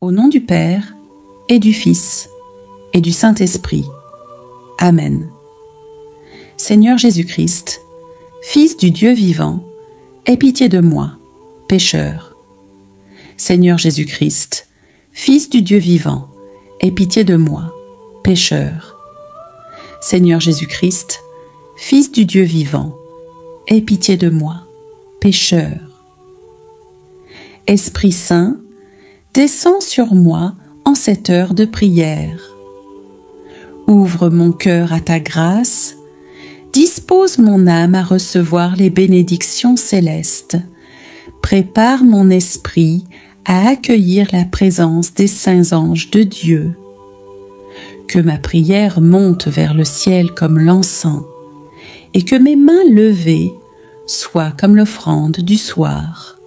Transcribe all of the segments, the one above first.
Au nom du Père, et du Fils, et du Saint-Esprit. Amen. Seigneur Jésus-Christ, Fils du Dieu vivant, aie pitié de moi, pécheur. Seigneur Jésus-Christ, Fils du Dieu vivant, aie pitié de moi, pécheur. Seigneur Jésus-Christ, Fils du Dieu vivant, aie pitié de moi, pécheur. Esprit Saint, descends sur moi en cette heure de prière. Ouvre mon cœur à ta grâce, dispose mon âme à recevoir les bénédictions célestes, prépare mon esprit à accueillir la présence des saints anges de Dieu. Que ma prière monte vers le ciel comme l'encens, et que mes mains levées soient comme l'offrande du soir.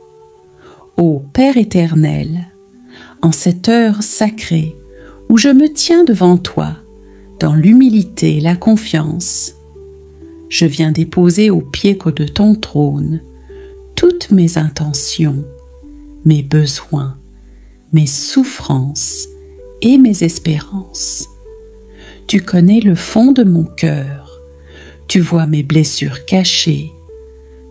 Ô Père éternel, en cette heure sacrée où je me tiens devant toi, dans l'humilité et la confiance, je viens déposer aux pieds de ton trône toutes mes intentions, mes besoins, mes souffrances et mes espérances. Tu connais le fond de mon cœur, tu vois mes blessures cachées,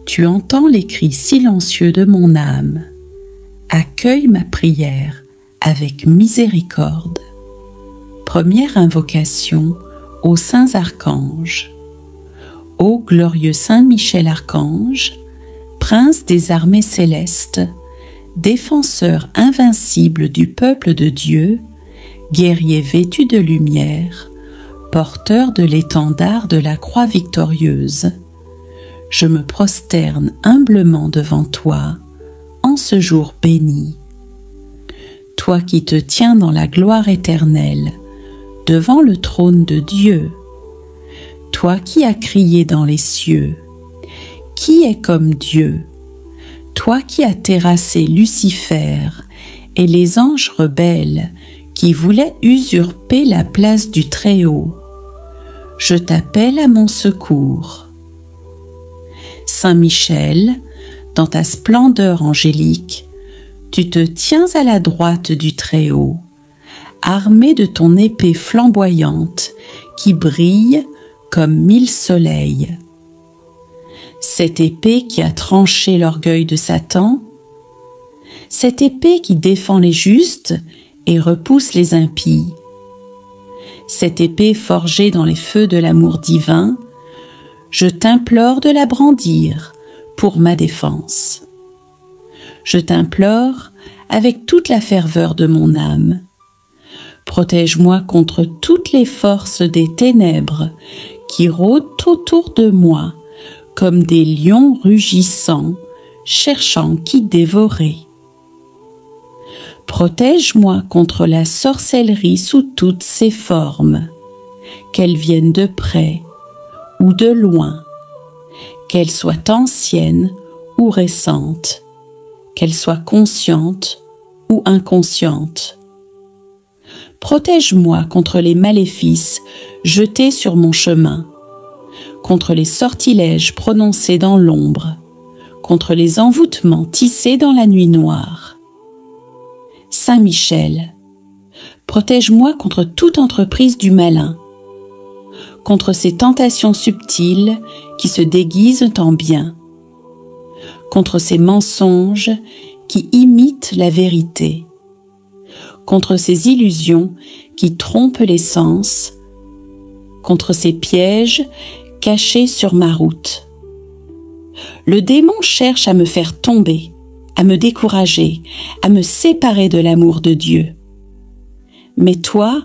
tu entends les cris silencieux de mon âme. Accueille ma prière avec miséricorde. Première invocation aux saints archanges. Ô glorieux Saint Michel Archange, prince des armées célestes, défenseur invincible du peuple de Dieu, guerrier vêtu de lumière, porteur de l'étendard de la croix victorieuse, je me prosterne humblement devant toi en ce jour béni. Toi qui te tiens dans la gloire éternelle, devant le trône de Dieu, toi qui as crié dans les cieux, qui est comme Dieu, toi qui as terrassé Lucifer et les anges rebelles qui voulaient usurper la place du Très-Haut, je t'appelle à mon secours. Saint Michel, dans ta splendeur angélique, tu te tiens à la droite du Très-Haut, armé de ton épée flamboyante qui brille comme 1000 soleils. Cette épée qui a tranché l'orgueil de Satan, cette épée qui défend les justes et repousse les impies, cette épée forgée dans les feux de l'amour divin, je t'implore de la brandir pour ma défense. Je t'implore avec toute la ferveur de mon âme. Protège-moi contre toutes les forces des ténèbres qui rôdent autour de moi comme des lions rugissants, cherchant qui dévorer. Protège-moi contre la sorcellerie sous toutes ses formes, qu'elle vienne de près ou de loin, qu'elle soit ancienne ou récente, qu'elle soit consciente ou inconsciente. Protège-moi contre les maléfices jetés sur mon chemin, contre les sortilèges prononcés dans l'ombre, contre les envoûtements tissés dans la nuit noire. Saint Michel, protège-moi contre toute entreprise du malin, contre ces tentations subtiles qui se déguisent en bien, contre ces mensonges qui imitent la vérité, contre ces illusions qui trompent les sens, contre ces pièges cachés sur ma route. Le démon cherche à me faire tomber, à me décourager, à me séparer de l'amour de Dieu. Mais toi,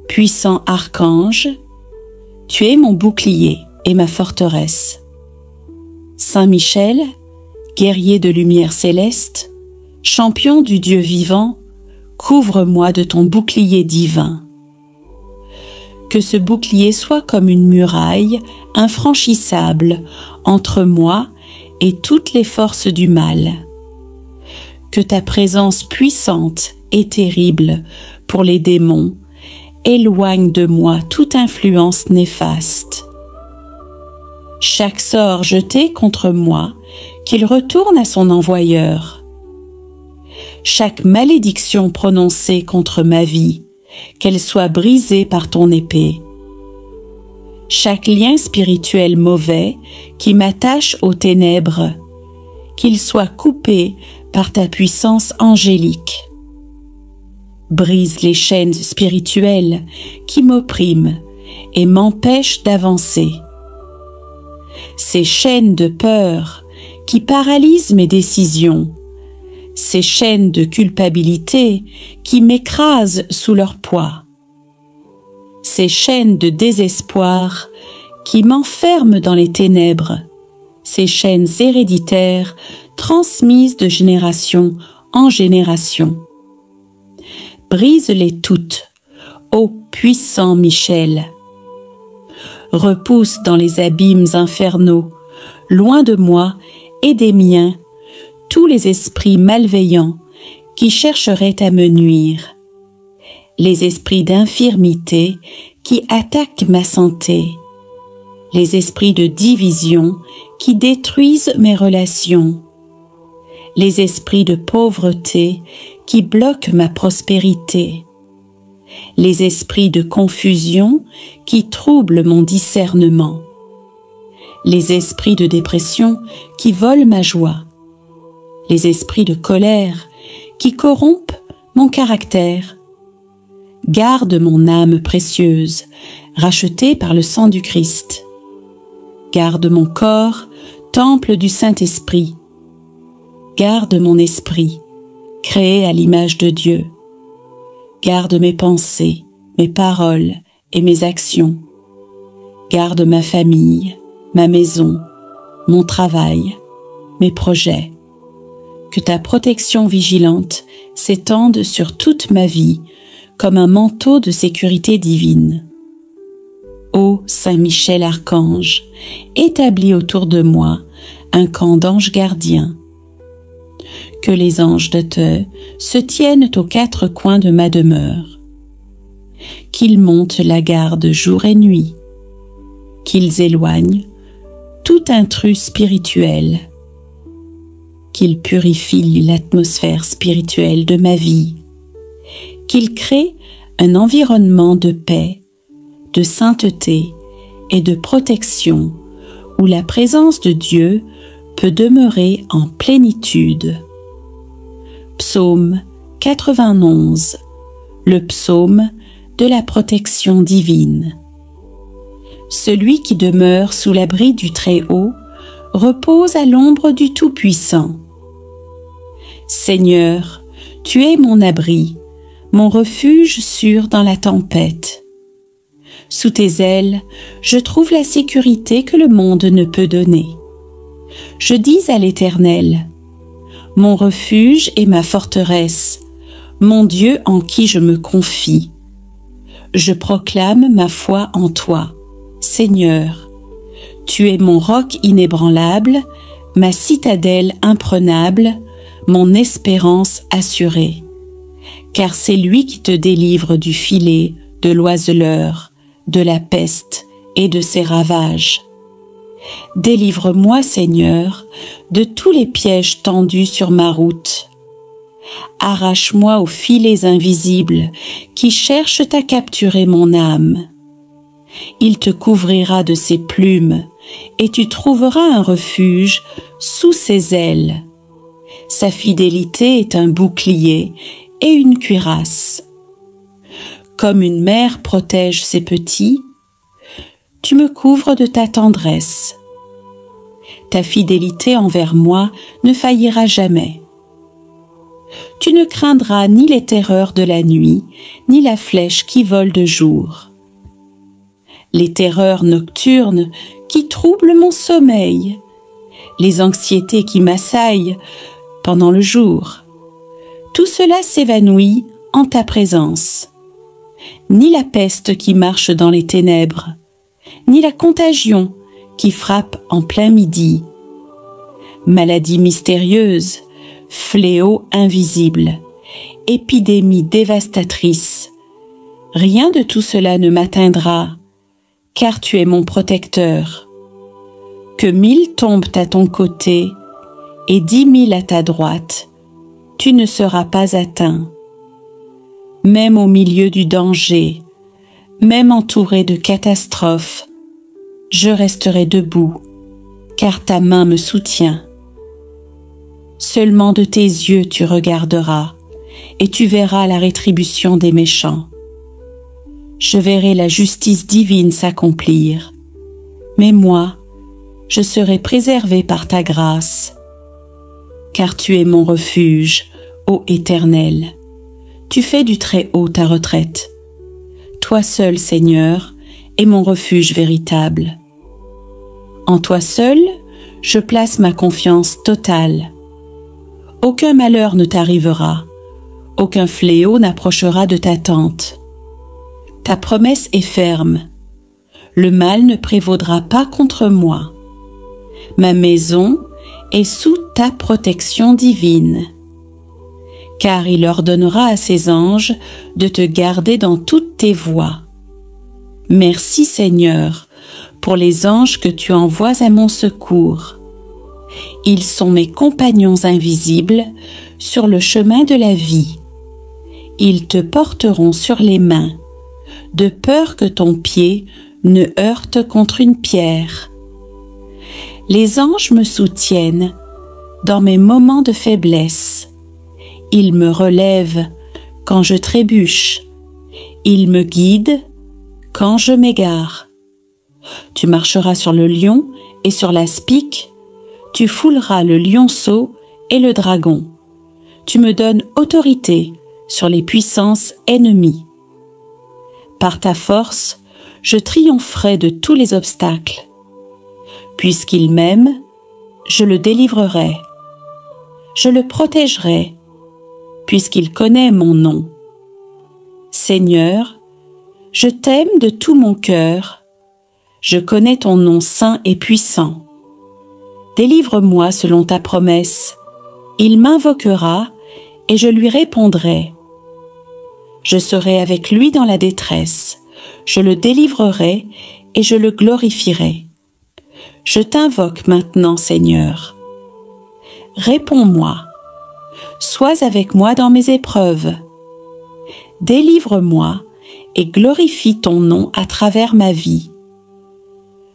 puissant archange, tu es mon bouclier et ma forteresse. Saint Michel, guerrier de lumière céleste, champion du Dieu vivant, couvre-moi de ton bouclier divin. Que ce bouclier soit comme une muraille infranchissable entre moi et toutes les forces du mal. Que ta présence puissante et terrible pour les démons éloigne de moi toute influence néfaste. Chaque sort jeté contre moi, qu'il retourne à son envoyeur. chaque malédiction prononcée contre ma vie, qu'elle soit brisée par ton épée. Chaque lien spirituel mauvais qui m'attache aux ténèbres, qu'il soit coupé par ta puissance angélique. Brise les chaînes spirituelles qui m'oppriment et m'empêchent d'avancer. Ces chaînes de peur qui paralysent mes décisions, ces chaînes de culpabilité qui m'écrasent sous leur poids, ces chaînes de désespoir qui m'enferment dans les ténèbres, ces chaînes héréditaires transmises de génération en génération. Brise-les toutes, ô puissant Michel. Repousse dans les abîmes infernaux, loin de moi et des miens, tous les esprits malveillants qui chercheraient à me nuire, les esprits d'infirmité qui attaquent ma santé, les esprits de division qui détruisent mes relations, les esprits de pauvreté qui bloquent ma prospérité, les esprits de confusion qui troublent mon discernement, les esprits de dépression qui volent ma joie, les esprits de colère qui corrompent mon caractère. Garde mon âme précieuse, rachetée par le sang du Christ. Garde mon corps, temple du Saint-Esprit. Garde mon esprit, créé à l'image de Dieu. Garde mes pensées, mes paroles et mes actions. Garde ma famille, ma maison, mon travail, mes projets. Que ta protection vigilante s'étende sur toute ma vie comme un manteau de sécurité divine. Ô Saint Michel Archange, établis autour de moi un camp d'anges gardiens. Que les anges de Te se tiennent aux quatre coins de ma demeure. Qu'ils montent la garde jour et nuit. Qu'ils éloignent tout intrus spirituel. Qu'ils purifient l'atmosphère spirituelle de ma vie. Qu'ils créent un environnement de paix, de sainteté et de protection où la présence de Dieu peut demeurer en plénitude. Psaume 91, le psaume de la protection divine. Celui qui demeure sous l'abri du Très-Haut repose à l'ombre du Tout-Puissant. Seigneur, Tu es mon abri, mon refuge sûr dans la tempête. Sous Tes ailes, je trouve la sécurité que le monde ne peut donner. Je dis à l'Éternel, mon refuge et ma forteresse, mon Dieu en qui je me confie. Je proclame ma foi en Toi, Seigneur. Tu es mon roc inébranlable, ma citadelle imprenable, mon espérance assurée. Car c'est lui qui te délivre du filet, de l'oiseleur, de la peste et de ses ravages. Délivre-moi, Seigneur, de tous les pièges tendus sur ma route. Arrache-moi aux filets invisibles qui cherchent à capturer mon âme. Il te couvrira de ses plumes et tu trouveras un refuge sous ses ailes. Sa fidélité est un bouclier et une cuirasse. Comme une mère protège ses petits, tu me couvres de ta tendresse. Ta fidélité envers moi ne faillira jamais. Tu ne craindras ni les terreurs de la nuit, ni la flèche qui vole de jour. Les terreurs nocturnes qui troublent mon sommeil, les anxiétés qui m'assaillent pendant le jour, tout cela s'évanouit en ta présence. Ni la peste qui marche dans les ténèbres, ni la contagion qui frappe en plein midi. Maladie mystérieuse, fléau invisible, épidémie dévastatrice, rien de tout cela ne m'atteindra, car tu es mon protecteur. Que 1000 tombent à ton côté et 10 000 à ta droite, tu ne seras pas atteint. Même au milieu du danger, même entouré de catastrophes, je resterai debout, car ta main me soutient. Seulement de tes yeux tu regarderas, et tu verras la rétribution des méchants. Je verrai la justice divine s'accomplir, mais moi, je serai préservé par ta grâce. Car tu es mon refuge, ô Éternel. Tu fais du Très-Haut ta retraite. Toi seul, Seigneur, est mon refuge véritable. En toi seul, je place ma confiance totale. Aucun malheur ne t'arrivera, aucun fléau n'approchera de ta tente. Ta promesse est ferme. Le mal ne prévaudra pas contre moi. Ma maison est sous ta protection divine. Car il ordonnera à ses anges de te garder dans toutes tes voies. Merci Seigneur pour les anges que tu envoies à mon secours. Ils sont mes compagnons invisibles sur le chemin de la vie. Ils te porteront sur les mains, de peur que ton pied ne heurte contre une pierre. Les anges me soutiennent dans mes moments de faiblesse. Ils me relèvent quand je trébuche. Ils me guident quand je m'égare. Tu marcheras sur le lion et sur l'aspic. Tu fouleras le lionceau et le dragon. Tu me donnes autorité sur les puissances ennemies. Par ta force, je triompherai de tous les obstacles. Puisqu'il m'aime, je le délivrerai. Je le protégerai, puisqu'il connaît mon nom. Seigneur, je t'aime de tout mon cœur. Je connais ton nom saint et puissant. Délivre-moi selon ta promesse. Il m'invoquera et je lui répondrai. Je serai avec lui dans la détresse. Je le délivrerai et je le glorifierai. Je t'invoque maintenant, Seigneur. Réponds-moi. Sois avec moi dans mes épreuves. Délivre-moi et glorifie ton nom à travers ma vie.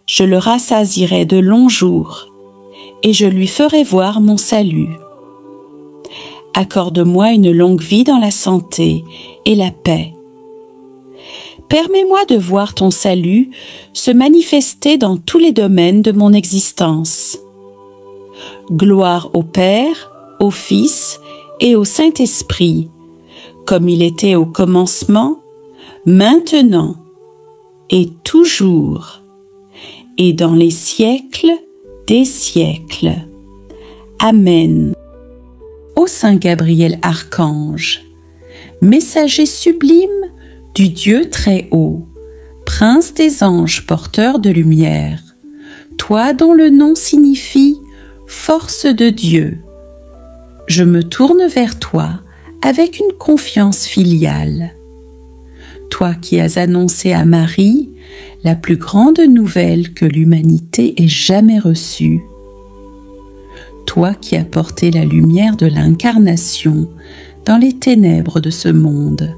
Je le rassasierai de longs jours et je lui ferai voir mon salut. Accorde-moi une longue vie dans la santé et la paix. Permets-moi de voir ton salut se manifester dans tous les domaines de mon existence. Gloire au Père, au Fils et au Saint-Esprit, comme il était au commencement, maintenant et toujours, et dans les siècles des siècles. Amen. Ô Saint Gabriel Archange, messager sublime du Dieu Très-Haut, Prince des anges porteurs de lumière, toi dont le nom signifie force de Dieu, je me tourne vers toi avec une confiance filiale. Toi qui as annoncé à Marie la plus grande nouvelle que l'humanité ait jamais reçue. Toi qui as porté la lumière de l'incarnation dans les ténèbres de ce monde.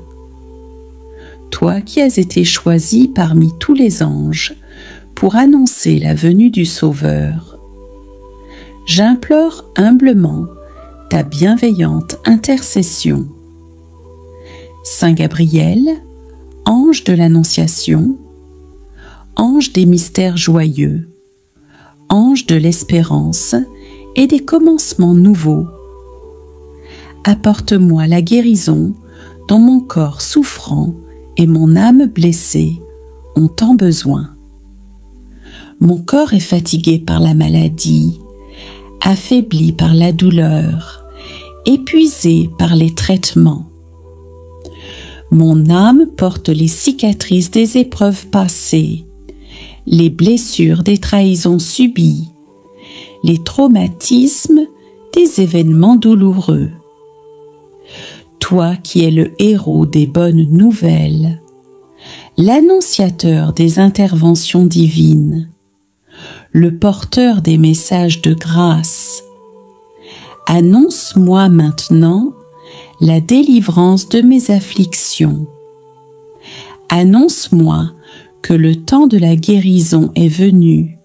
Toi qui as été choisi parmi tous les anges pour annoncer la venue du Sauveur. J'implore humblement ta bienveillante intercession. Saint Gabriel, ange de l'Annonciation, ange des mystères joyeux, ange de l'espérance et des commencements nouveaux, apporte-moi la guérison dont mon corps souffrant et mon âme blessée ont tant besoin. Mon corps est fatigué par la maladie, affaibli par la douleur, épuisé par les traitements. Mon âme porte les cicatrices des épreuves passées, les blessures des trahisons subies, les traumatismes des événements douloureux. Toi qui es le héros des bonnes nouvelles, l'annonciateur des interventions divines, le porteur des messages de grâce, Annonce-moi maintenant la délivrance de mes afflictions. Annonce-moi que le temps de la guérison est venu,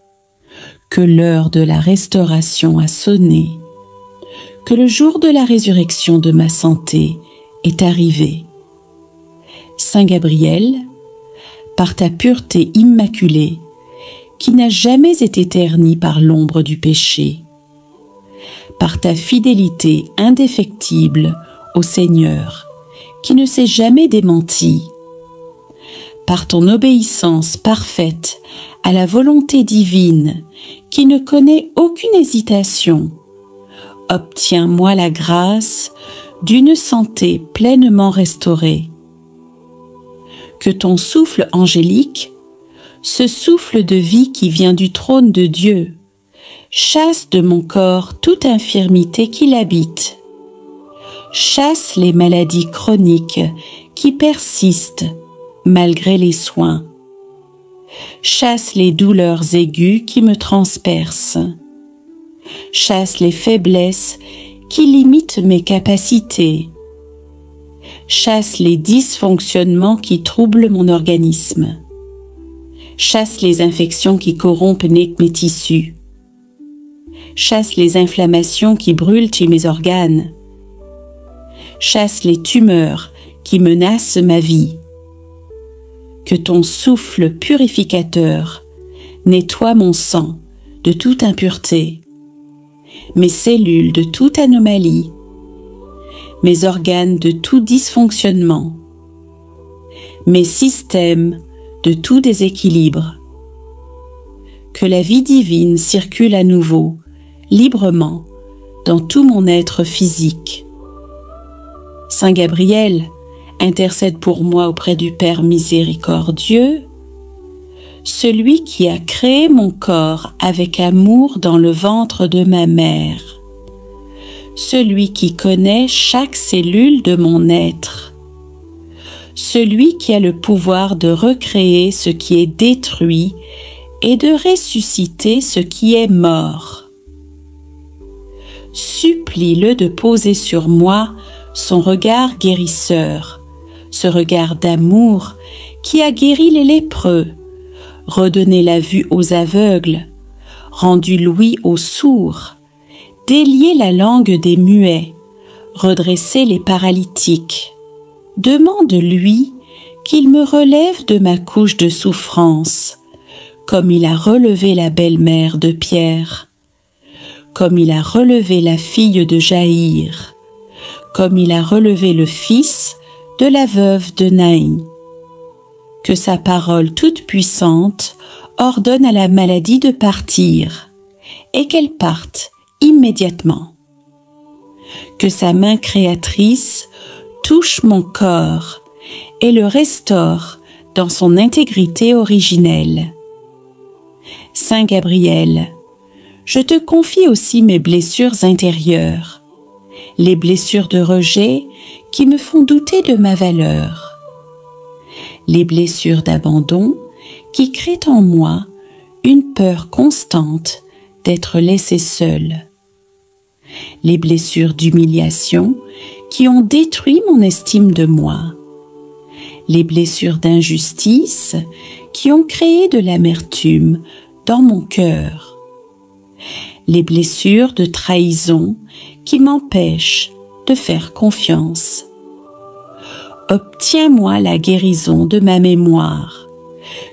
que l'heure de la restauration a sonné, que le jour de la résurrection de ma santé est arrivé. Saint Gabriel, par ta pureté immaculée, qui n'a jamais été ternie par l'ombre du péché, par ta fidélité indéfectible au Seigneur, qui ne s'est jamais démenti, par ton obéissance parfaite à la volonté divine, qui ne connaît aucune hésitation, obtiens-moi la grâce d'une santé pleinement restaurée. Que ton souffle angélique, ce souffle de vie qui vient du trône de Dieu, chasse de mon corps toute infirmité qui l'habite. Chasse les maladies chroniques qui persistent malgré les soins. Chasse les douleurs aiguës qui me transpercent. Chasse les faiblesses qui limitent mes capacités. Chasse les dysfonctionnements qui troublent mon organisme. Chasse les infections qui corrompent mes tissus. Chasse les inflammations qui brûlent mes organes. Chasse les tumeurs qui menacent ma vie. Que ton souffle purificateur nettoie mon sang de toute impureté, mes cellules de toute anomalie, mes organes de tout dysfonctionnement, mes systèmes de tout déséquilibre. Que la vie divine circule à nouveau, librement, dans tout mon être physique. Saint Gabriel, intercède pour moi auprès du Père miséricordieux, celui qui a créé mon corps avec amour dans le ventre de ma mère, celui qui connaît chaque cellule de mon être, celui qui a le pouvoir de recréer ce qui est détruit et de ressusciter ce qui est mort. Supplie-le de poser sur moi son regard guérisseur, ce regard d'amour qui a guéri les lépreux, redonné la vue aux aveugles, rendu l'ouïe aux sourds, délié la langue des muets, redressé les paralytiques. Demande-lui qu'il me relève de ma couche de souffrance, comme il a relevé la belle-mère de Pierre, comme il a relevé la fille de Jaïr, comme il a relevé le fils de la veuve de Naïn. Que sa parole toute puissante ordonne à la maladie de partir, et qu'elle parte immédiatement. Que sa main créatrice touche mon corps et le restaure dans son intégrité originelle. Saint Gabriel, je te confie aussi mes blessures intérieures, les blessures de rejet qui me font douter de ma valeur, les blessures d'abandon qui créent en moi une peur constante d'être laissé seul, les blessures d'humiliation qui ont détruit mon estime de moi, les blessures d'injustice qui ont créé de l'amertume dans mon cœur, les blessures de trahison qui m'empêchent de faire confiance. Obtiens-moi la guérison de ma mémoire,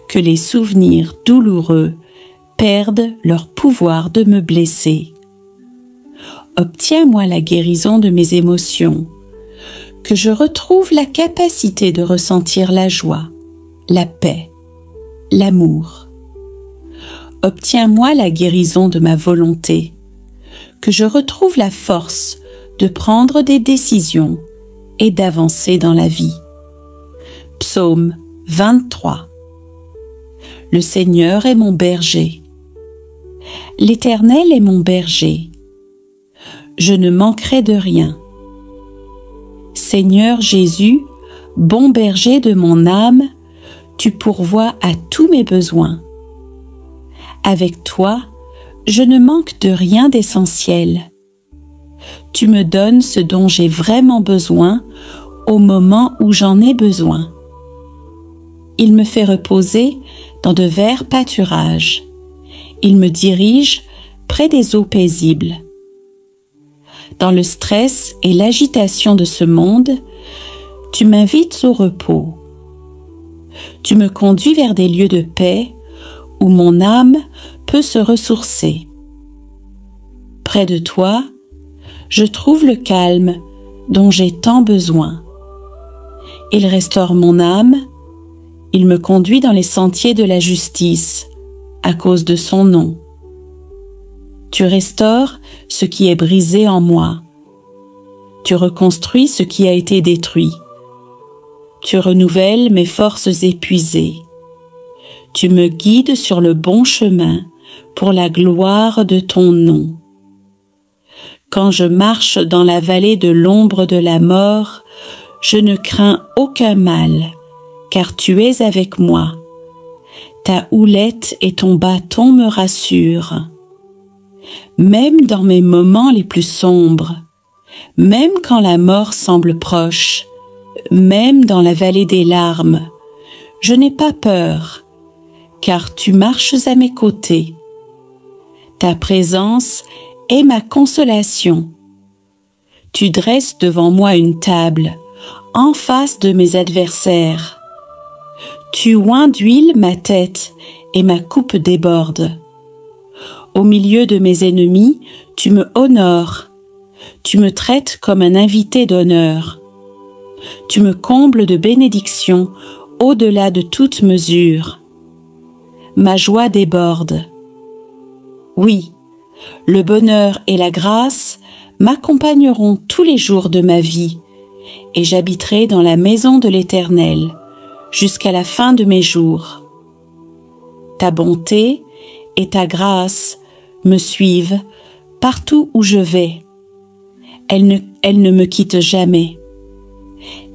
que les souvenirs douloureux perdent leur pouvoir de me blesser. Obtiens-moi la guérison de mes émotions, que je retrouve la capacité de ressentir la joie, la paix, l'amour. Obtiens-moi la guérison de ma volonté, que je retrouve la force de prendre des décisions et d'avancer dans la vie. Psaume 23. Le Seigneur est mon berger. L'Éternel est mon berger. Je ne manquerai de rien. Seigneur Jésus, bon berger de mon âme, tu pourvois à tous mes besoins. Avec toi, je ne manque de rien d'essentiel. tu me donnes ce dont j'ai vraiment besoin au moment où j'en ai besoin. Il me fait reposer dans de verts pâturages. Il me dirige près des eaux paisibles. Dans le stress et l'agitation de ce monde, tu m'invites au repos. Tu me conduis vers des lieux de paix où mon âme peut se ressourcer. Près de toi, je trouve le calme dont j'ai tant besoin. Il restaure mon âme, il me conduit dans les sentiers de la justice à cause de son nom. Tu restaures ce qui est brisé en moi. Tu reconstruis ce qui a été détruit. Tu renouvelles mes forces épuisées. Tu me guides sur le bon chemin pour la gloire de ton nom. Quand je marche dans la vallée de l'ombre de la mort, je ne crains aucun mal, car tu es avec moi. Ta houlette et ton bâton me rassurent. Même dans mes moments les plus sombres, même quand la mort semble proche, même dans la vallée des larmes, je n'ai pas peur, car tu marches à mes côtés. Ta présence est ma consolation. Tu dresses devant moi une table, en face de mes adversaires. Tu oins d'huile ma tête et ma coupe déborde. Au milieu de mes ennemis, tu me honores. Tu me traites comme un invité d'honneur. Tu me combles de bénédictions au-delà de toute mesure. Ma joie déborde. Oui, le bonheur et la grâce m'accompagneront tous les jours de ma vie, et j'habiterai dans la maison de l'Éternel jusqu'à la fin de mes jours. Ta bonté et ta grâce me suivent partout où je vais. Elles ne me quittent jamais.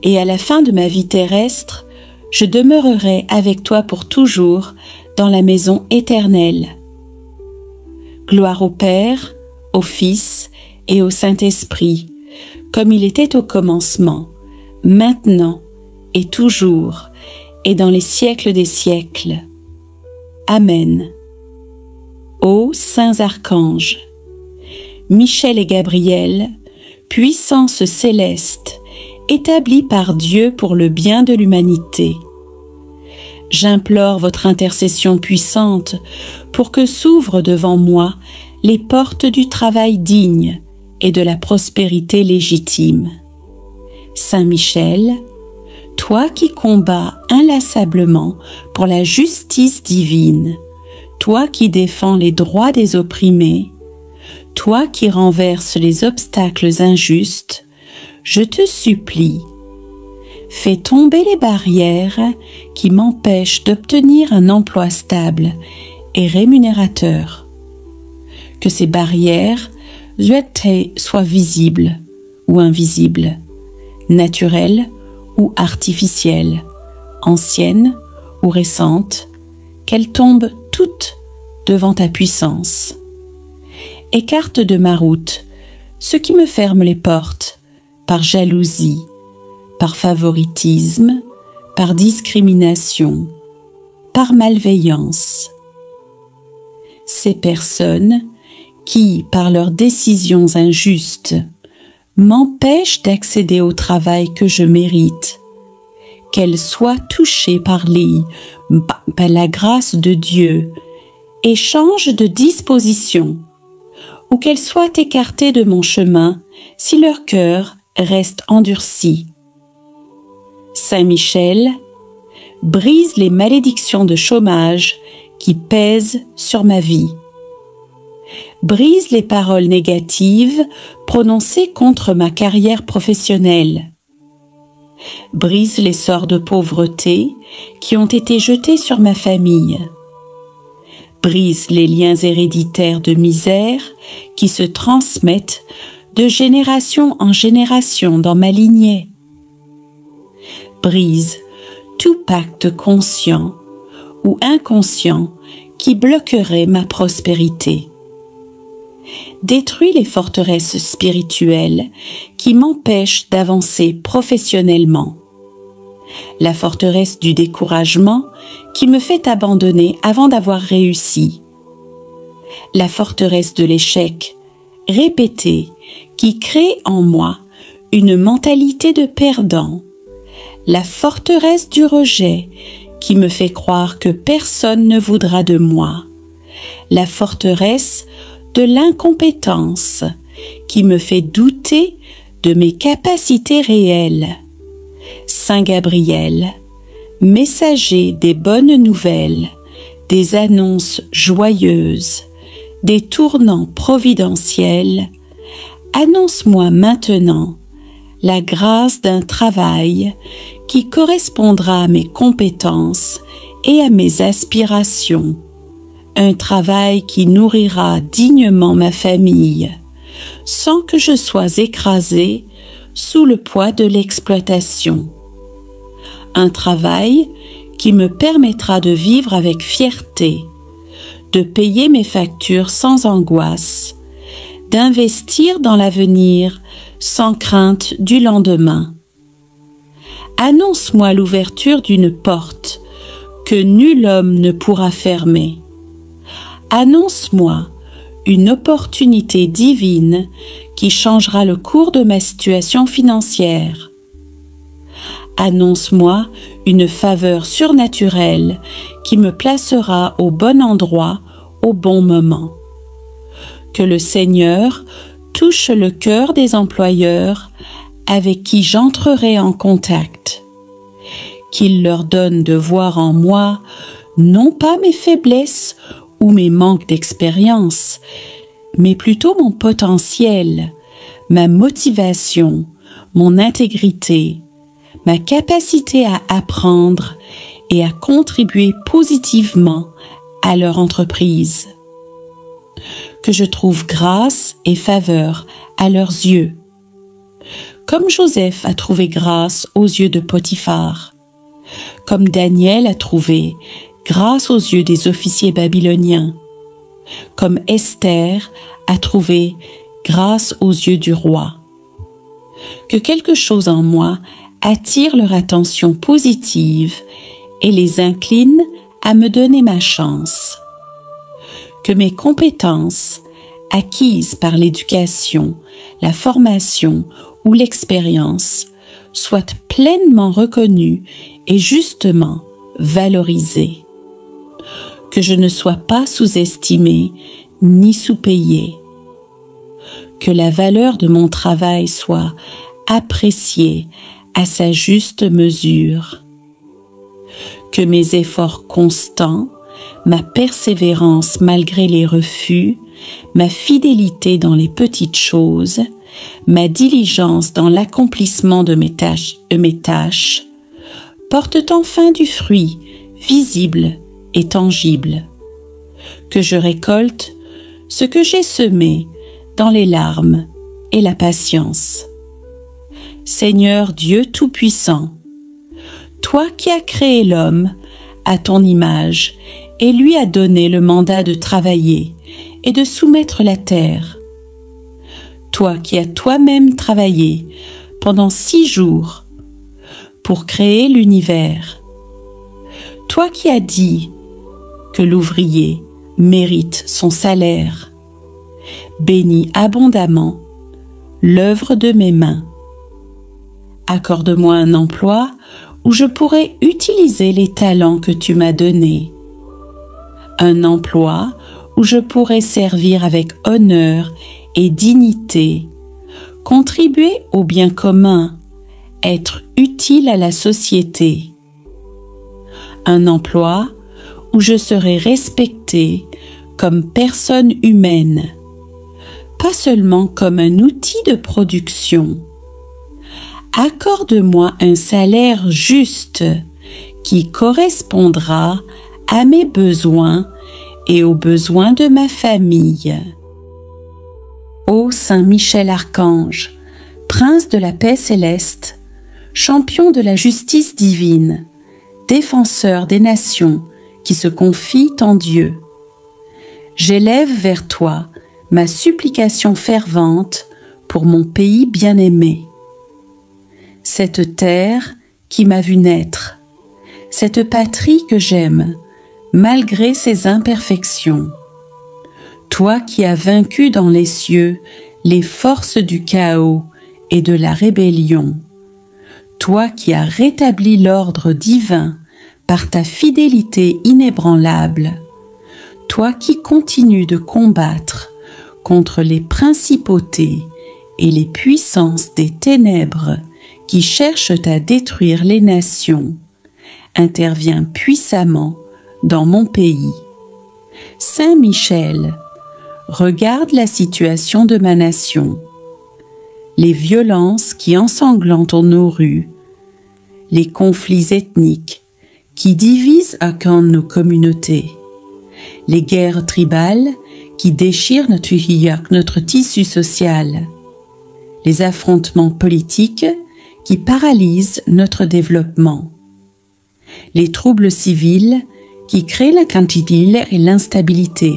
Et à la fin de ma vie terrestre, je demeurerai avec toi pour toujours dans la maison éternelle. Gloire au Père, au Fils et au Saint-Esprit, comme il était au commencement, maintenant et toujours, et dans les siècles des siècles. Amen. Ô saints archanges, Michel et Gabriel, puissance céleste, établie par Dieu pour le bien de l'humanité, j'implore votre intercession puissante pour que s'ouvrent devant moi les portes du travail digne et de la prospérité légitime. Saint Michel, toi qui combats inlassablement pour la justice divine, toi qui défends les droits des opprimés, toi qui renverses les obstacles injustes, je te supplie, fais tomber les barrières qui m'empêchent d'obtenir un emploi stable et rémunérateur. Que ces barrières soient visibles ou invisibles, naturelles ou artificielles, anciennes ou récentes, qu'elles tombent toutes devant ta puissance. Écarte de ma route ce qui me ferme les portes par jalousie, par favoritisme, par discrimination, par malveillance. Ces personnes qui, par leurs décisions injustes, m'empêchent d'accéder au travail que je mérite, qu'elles soient touchées par la grâce de Dieu et changent de disposition, ou qu'elles soient écartées de mon chemin si leur cœur reste endurci. Saint Michel, brise les malédictions de chômage qui pèsent sur ma vie. Brise les paroles négatives prononcées contre ma carrière professionnelle. Brise les sorts de pauvreté qui ont été jetés sur ma famille. Brise les liens héréditaires de misère qui se transmettent de génération en génération dans ma lignée. Brise tout pacte conscient ou inconscient qui bloquerait ma prospérité. détruis les forteresses spirituelles qui m'empêchent d'avancer professionnellement. La forteresse du découragement qui me fait abandonner avant d'avoir réussi. La forteresse de l'échec répété qui crée en moi une mentalité de perdant. La forteresse du rejet qui me fait croire que personne ne voudra de moi. La forteresse de l'incompétence qui me fait douter de mes capacités réelles. Saint Gabriel, messager des bonnes nouvelles, des annonces joyeuses, des tournants providentiels, annonce-moi maintenant la grâce d'un travail qui correspondra à mes compétences et à mes aspirations, un travail qui nourrira dignement ma famille, sans que je sois écrasée sous le poids de l'exploitation. Un travail qui me permettra de vivre avec fierté, de payer mes factures sans angoisse, d'investir dans l'avenir sans crainte du lendemain. Annonce-moi l'ouverture d'une porte que nul homme ne pourra fermer. Annonce-moi une opportunité divine qui changera le cours de ma situation financière. Annonce-moi une faveur surnaturelle qui me placera au bon endroit au bon moment. Que le Seigneur touche le cœur des employeurs avec qui j'entrerai en contact. Qu'il leur donne de voir en moi non pas mes faiblesses ou mes manques d'expérience, mais plutôt mon potentiel, ma motivation, mon intégrité, ma capacité à apprendre et à contribuer positivement à leur entreprise. Que je trouve grâce et faveur à leurs yeux, comme Joseph a trouvé grâce aux yeux de Potiphar, comme Daniel a trouvé grâce aux yeux des officiers babyloniens, comme Esther a trouvé grâce aux yeux du roi. Que quelque chose en moi attire leur attention positive et les incline à me donner ma chance. Que mes compétences, acquises par l'éducation, la formation ou l'expérience, soient pleinement reconnues et justement valorisées. Que je ne sois pas sous-estimée ni sous-payée. Que la valeur de mon travail soit appréciée à sa juste mesure. Que mes efforts constants, ma persévérance malgré les refus, ma fidélité dans les petites choses, ma diligence dans l'accomplissement de mes tâches, portent enfin du fruit visible et tangible. Que je récolte ce que j'ai semé dans les larmes et la patience. Seigneur Dieu Tout-Puissant, toi qui as créé l'homme à ton image et lui as donné le mandat de travailler et de soumettre la terre. Toi qui as toi-même travaillé pendant 6 jours pour créer l'univers. Toi qui as dit que l'ouvrier mérite son salaire. Bénis abondamment l'œuvre de mes mains. Accorde-moi un emploi où je pourrai utiliser les talents que tu m'as donnés. Un emploi où je pourrai servir avec honneur et dignité, contribuer au bien commun, être utile à la société. Un emploi où je serai respectée comme personne humaine, pas seulement comme un outil de production. Accorde-moi un salaire juste qui correspondra à mes besoins et aux besoins de ma famille. Ô Saint Michel Archange, Prince de la paix céleste, champion de la justice divine, défenseur des nations qui se confient en Dieu, j'élève vers toi ma supplication fervente pour mon pays bien-aimé. Cette terre qui m'a vu naître, cette patrie que j'aime, malgré ses imperfections. Toi qui as vaincu dans les cieux les forces du chaos et de la rébellion, toi qui as rétabli l'ordre divin par ta fidélité inébranlable, toi qui continues de combattre contre les principautés et les puissances des ténèbres qui cherchent à détruire les nations, interviens puissamment dans mon pays. Saint Michel, regarde la situation de ma nation, les violences qui ensanglantent nos rues, les conflits ethniques qui divisent à camp nos communautés, les guerres tribales qui déchirent notre tissu social, les affrontements politiques qui paralysent notre développement, les troubles civils qui créent la cantidille et l'instabilité,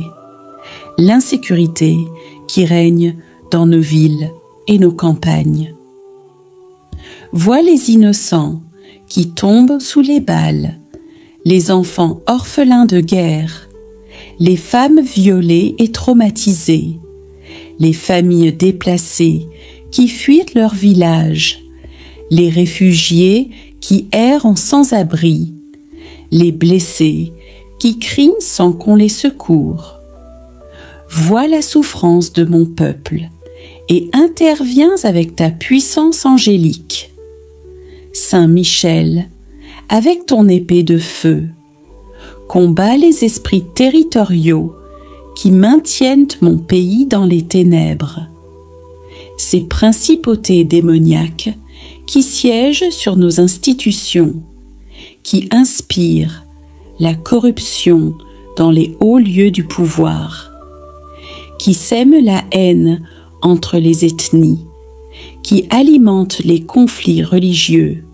l'insécurité qui règne dans nos villes et nos campagnes. Vois les innocents qui tombent sous les balles, les enfants orphelins de guerre, les femmes violées et traumatisées, les familles déplacées qui fuient leur village, les réfugiés qui errent en sans-abri, les blessés qui crient sans qu'on les secoure. Vois la souffrance de mon peuple et interviens avec ta puissance angélique. Saint Michel, avec ton épée de feu, combats les esprits territoriaux qui maintiennent mon pays dans les ténèbres, ces principautés démoniaques qui siègent sur nos institutions, qui inspirent la corruption dans les hauts lieux du pouvoir, qui sèment la haine entre les ethnies, qui alimentent les conflits religieux,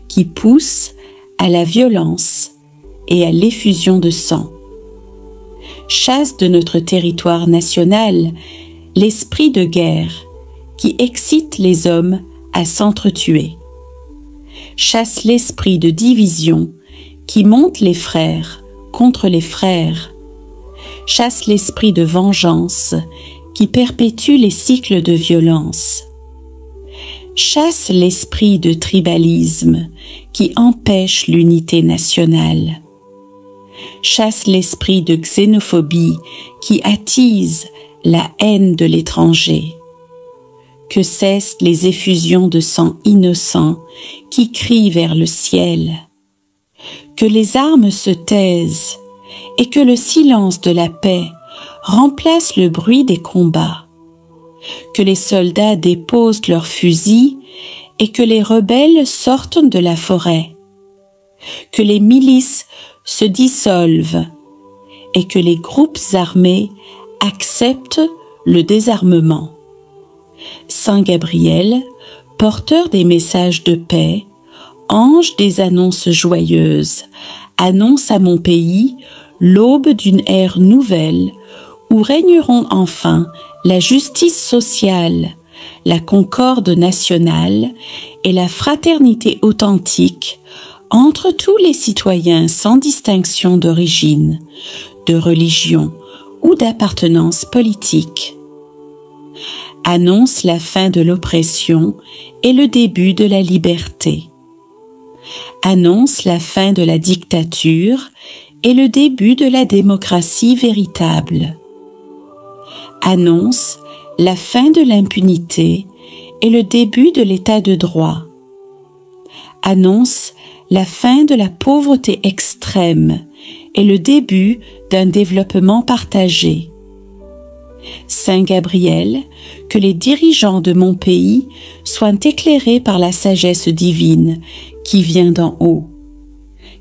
qui poussent à la violence et à l'effusion de sang. Chasse de notre territoire national l'esprit de guerre qui excite les hommes à s'entretuer. Chasse l'esprit de division qui monte les frères contre les frères. Chasse l'esprit de vengeance qui perpétue les cycles de violence. Chasse l'esprit de tribalisme qui empêche l'unité nationale. Chasse l'esprit de xénophobie qui attise la haine de l'étranger. Que cessent les effusions de sang innocent qui crient vers le ciel. Que les armes se taisent et que le silence de la paix remplace le bruit des combats. Que les soldats déposent leurs fusils et que les rebelles sortent de la forêt. Que les milices se dissolvent et que les groupes armés acceptent le désarmement. Saint Gabriel, porteur des messages de paix, ange des annonces joyeuses, annonce à mon pays l'aube d'une ère nouvelle où régneront enfin la justice sociale, la concorde nationale et la fraternité authentique entre tous les citoyens sans distinction d'origine, de religion ou d'appartenance politique. Annonce la fin de l'oppression et le début de la liberté. Annonce la fin de la dictature et le début de la démocratie véritable. Annonce la fin de l'impunité et le début de l'état de droit. Annonce la fin de la pauvreté extrême et le début d'un développement partagé. Saint Gabriel, que les dirigeants de mon pays soient éclairés par la sagesse divine qui vient d'en haut,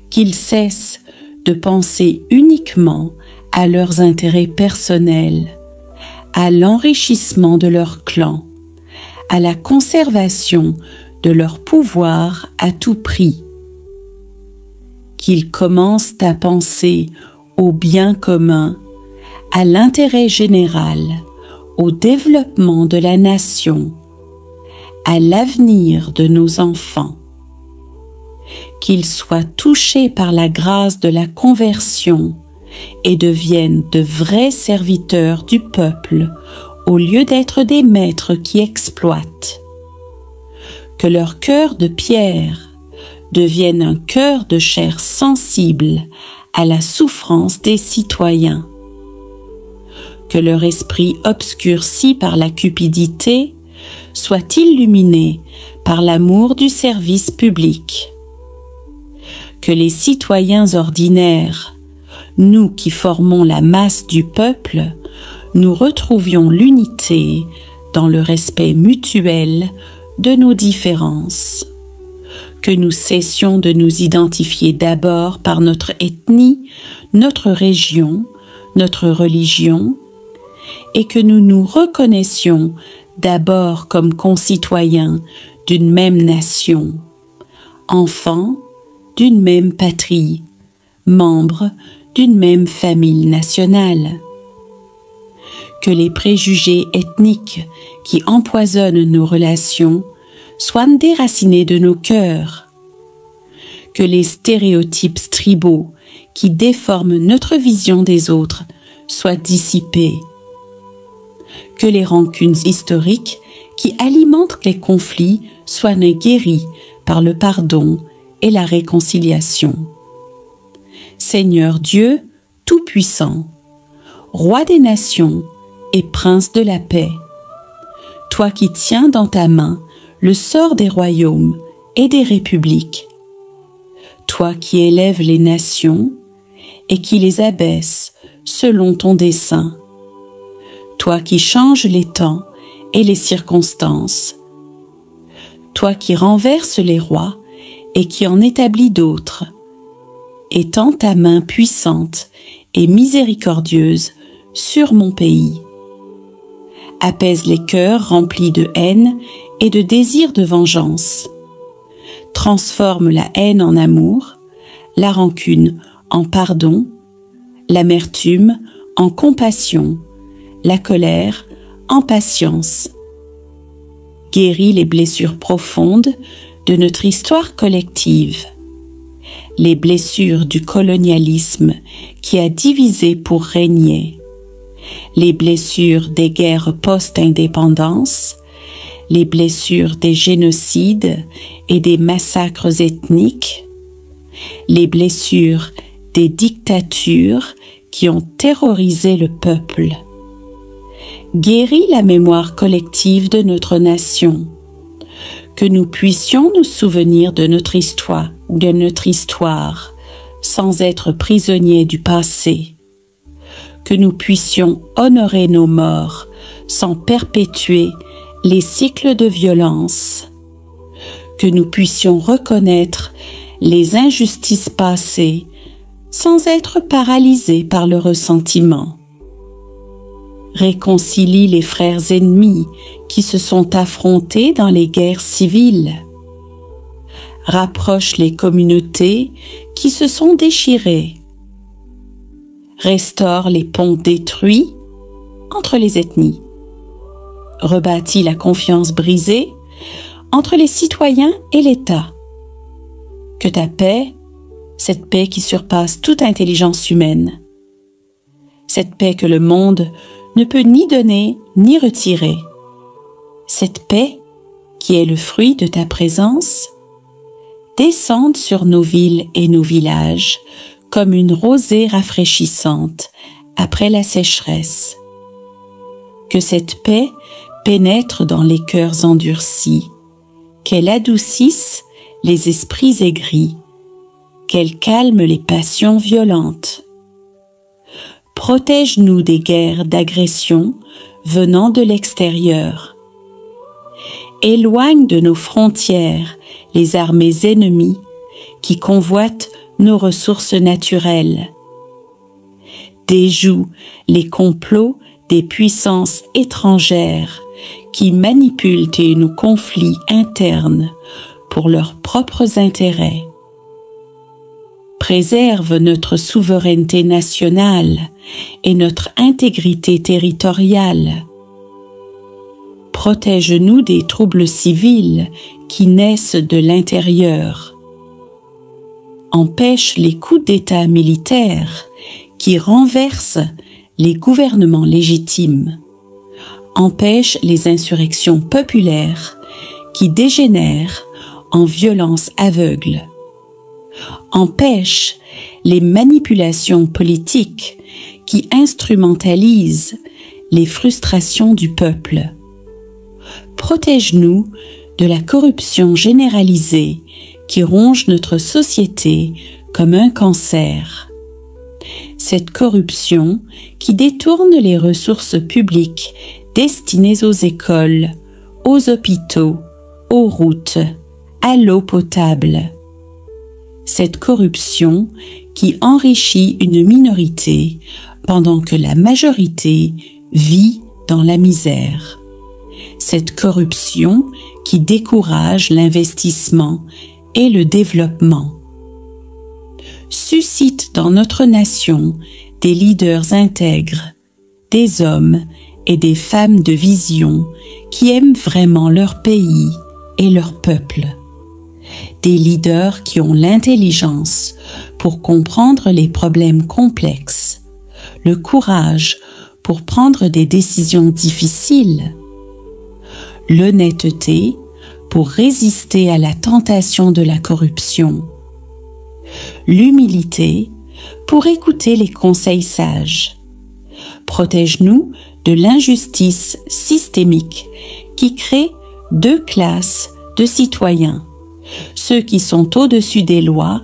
qu'ils cessent de penser uniquement à leurs intérêts personnels, à l'enrichissement de leur clan, à la conservation de leur pouvoir à tout prix, qu'ils commencent à penser au bien commun, à l'intérêt général, au développement de la nation, à l'avenir de nos enfants. Qu'ils soient touchés par la grâce de la conversion et deviennent de vrais serviteurs du peuple au lieu d'être des maîtres qui exploitent. Que leur cœur de pierre devienne un cœur de chair sensible à la souffrance des citoyens. Que leur esprit obscurci par la cupidité soit illuminé par l'amour du service public. Que les citoyens ordinaires, nous qui formons la masse du peuple, nous retrouvions l'unité dans le respect mutuel de nos différences. Que nous cessions de nous identifier d'abord par notre ethnie, notre région, notre religion, et que nous nous reconnaissions d'abord comme concitoyens d'une même nation, enfants d'une même patrie, membres d'une même famille nationale. Que les préjugés ethniques qui empoisonnent nos relations soient déracinés de nos cœurs. Que les stéréotypes tribaux qui déforment notre vision des autres soient dissipés. Que les rancunes historiques qui alimentent les conflits soient guéries par le pardon et la réconciliation. Seigneur Dieu Tout-Puissant, Roi des nations et Prince de la paix, toi qui tiens dans ta main le sort des royaumes et des républiques, toi qui élèves les nations et qui les abaisses selon ton dessein, toi qui changes les temps et les circonstances, toi qui renverses les rois et qui en établis d'autres, étends ta main puissante et miséricordieuse sur mon pays. Apaise les cœurs remplis de haine et de désir de vengeance. Transforme la haine en amour, la rancune en pardon, l'amertume en compassion, la colère en patience. Guéris les blessures profondes de notre histoire collective, les blessures du colonialisme qui a divisé pour régner, les blessures des guerres post-indépendance, les blessures des génocides et des massacres ethniques, les blessures des dictatures qui ont terrorisé le peuple. Guéris la mémoire collective de notre nation, que nous puissions nous souvenir de notre histoire sans être prisonniers du passé, que nous puissions honorer nos morts sans perpétuer les cycles de violence, que nous puissions reconnaître les injustices passées sans être paralysés par le ressentiment. Réconcilie les frères ennemis qui se sont affrontés dans les guerres civiles. Rapproche les communautés qui se sont déchirées. Restaure les ponts détruits entre les ethnies. Rebâtis la confiance brisée entre les citoyens et l'État. Que ta paix, cette paix qui surpasse toute intelligence humaine, cette paix que le monde ne peut ni donner ni retirer, cette paix qui est le fruit de ta présence, descende sur nos villes et nos villages comme une rosée rafraîchissante après la sécheresse. Que cette paix pénètre dans les cœurs endurcis, qu'elle adoucisse les esprits aigris, qu'elle calme les passions violentes. Protège-nous des guerres d'agression venant de l'extérieur. Éloigne de nos frontières les armées ennemies qui convoitent nos ressources naturelles. Déjoue les complots des puissances étrangères qui manipulent nos conflits internes pour leurs propres intérêts. préserve notre souveraineté nationale et notre intégrité territoriale. Protège-nous des troubles civils qui naissent de l'intérieur. Empêche les coups d'État militaires qui renversent les gouvernements légitimes. Empêche les insurrections populaires qui dégénèrent en violence aveugle. Empêche les manipulations politiques qui instrumentalisent les frustrations du peuple. Protège-nous de la corruption généralisée qui ronge notre société comme un cancer. Cette corruption qui détourne les ressources publiques destinées aux écoles, aux hôpitaux, aux routes, à l'eau potable. Cette corruption qui enrichit une minorité pendant que la majorité vit dans la misère. Cette corruption qui décourage l'investissement et le développement. Suscite dans notre nation des leaders intègres, des hommes et des femmes de vision qui aiment vraiment leur pays et leur peuple. Des leaders qui ont l'intelligence pour comprendre les problèmes complexes, le courage pour prendre des décisions difficiles, l'honnêteté pour résister à la tentation de la corruption, l'humilité pour écouter les conseils sages. Protège-nous de l'injustice systémique qui crée deux classes de citoyens, ceux qui sont au-dessus des lois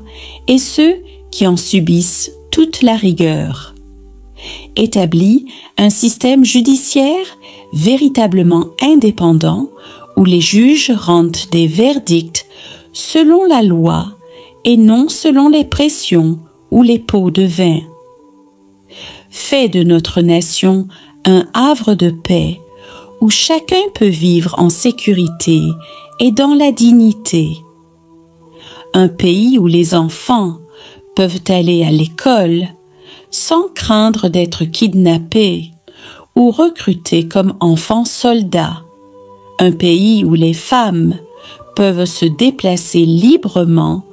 et ceux qui en subissent toute la rigueur. Établis un système judiciaire véritablement indépendant où les juges rendent des verdicts selon la loi et non selon les pressions ou les pots de vin. Fais de notre nation un havre de paix où chacun peut vivre en sécurité et dans la dignité. Un pays où les enfants peuvent aller à l'école sans craindre d'être kidnappés ou recrutés comme enfants soldats. Un pays où les femmes peuvent se déplacer librement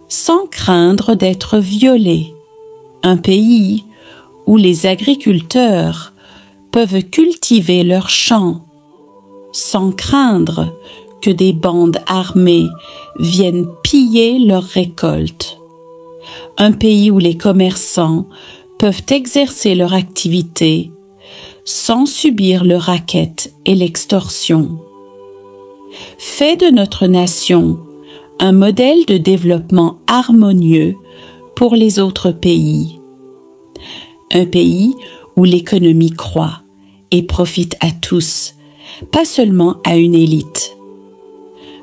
sans craindre d'être violées. Un pays où les agriculteurs peuvent cultiver leurs champs sans craindre que des bandes armées viennent piller leurs récoltes. Un pays où les commerçants peuvent exercer leur activité sans subir le racket et l'extorsion. Fais de notre nation un modèle de développement harmonieux pour les autres pays. Un pays où l'économie croît et profite à tous, pas seulement à une élite.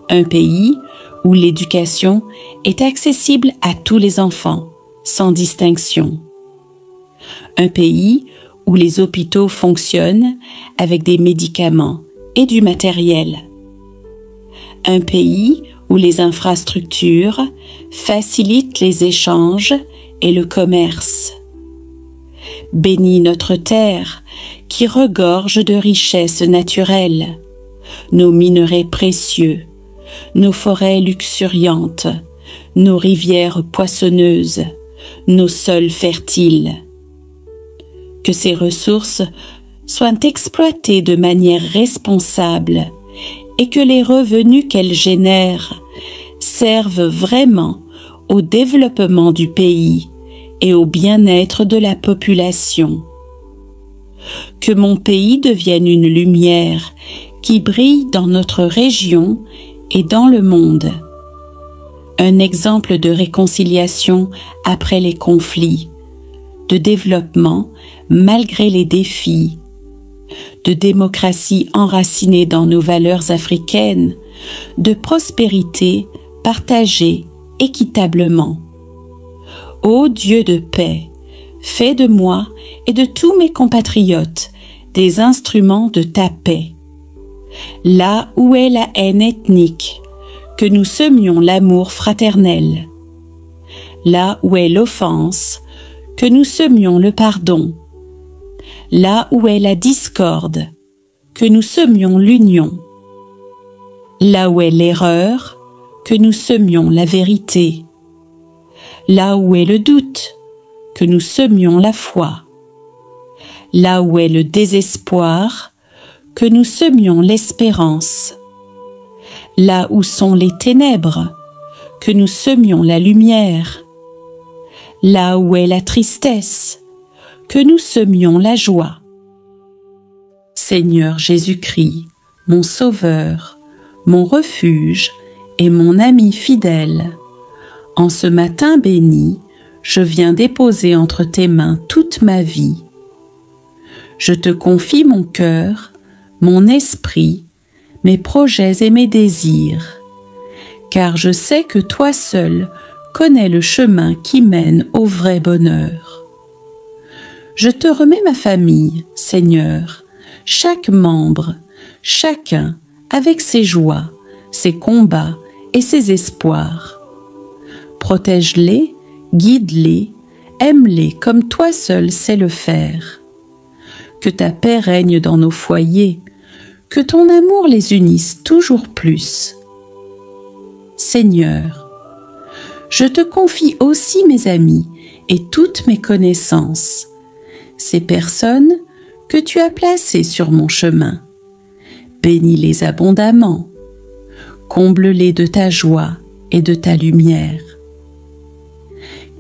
Un pays où l'éducation est accessible à tous les enfants, sans distinction. Un pays où les hôpitaux fonctionnent avec des médicaments et du matériel. Un pays où les infrastructures facilitent les échanges et le commerce. Bénis notre terre qui regorge de richesses naturelles, nos minerais précieux, nos forêts luxuriantes, nos rivières poissonneuses, nos sols fertiles. Que ces ressources soient exploitées de manière responsable et que les revenus qu'elles génèrent servent vraiment au développement du pays et au bien-être de la population. Que mon pays devienne une lumière qui brille dans notre région et dans le monde. Un exemple de réconciliation après les conflits, de développement malgré les défis, de démocratie enracinée dans nos valeurs africaines, de prospérité partagée équitablement. Ô Dieu de paix, fais de moi et de tous mes compatriotes des instruments de ta paix. Là où est la haine ethnique, que nous semions l'amour fraternel. là où est l'offense, que nous semions le pardon. Là où est la discorde, que nous semions l'union. Là où est l'erreur, que nous semions la vérité. Là où est le doute, que nous semions la foi. Là où est le désespoir, que nous semions l'espérance. Là où sont les ténèbres, que nous semions la lumière. Là où est la tristesse, que nous semions la joie. Seigneur Jésus-Christ, mon Sauveur, mon refuge et mon ami fidèle, en ce matin béni, je viens déposer entre tes mains toute ma vie. Je te confie mon cœur, mon esprit, mes projets et mes désirs, car je sais que toi seul connais le chemin qui mène au vrai bonheur. Je te remets ma famille, Seigneur, chaque membre, chacun avec ses joies, ses combats et ses espoirs. Protège-les, guide-les, aime-les comme toi seul sais le faire. Que ta paix règne dans nos foyers, que ton amour les unisse toujours plus. Seigneur, je te confie aussi mes amis et toutes mes connaissances, ces personnes que tu as placées sur mon chemin. Bénis-les abondamment, comble-les de ta joie et de ta lumière.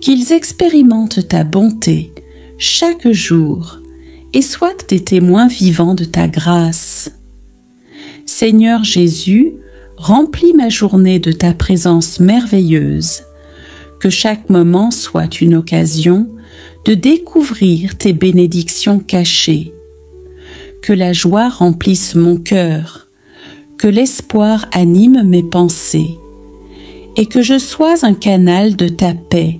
Qu'ils expérimentent ta bonté chaque jour et soient des témoins vivants de ta grâce. Seigneur Jésus, remplis ma journée de ta présence merveilleuse, que chaque moment soit une occasion de découvrir tes bénédictions cachées, que la joie remplisse mon cœur, que l'espoir anime mes pensées, et que je sois un canal de ta paix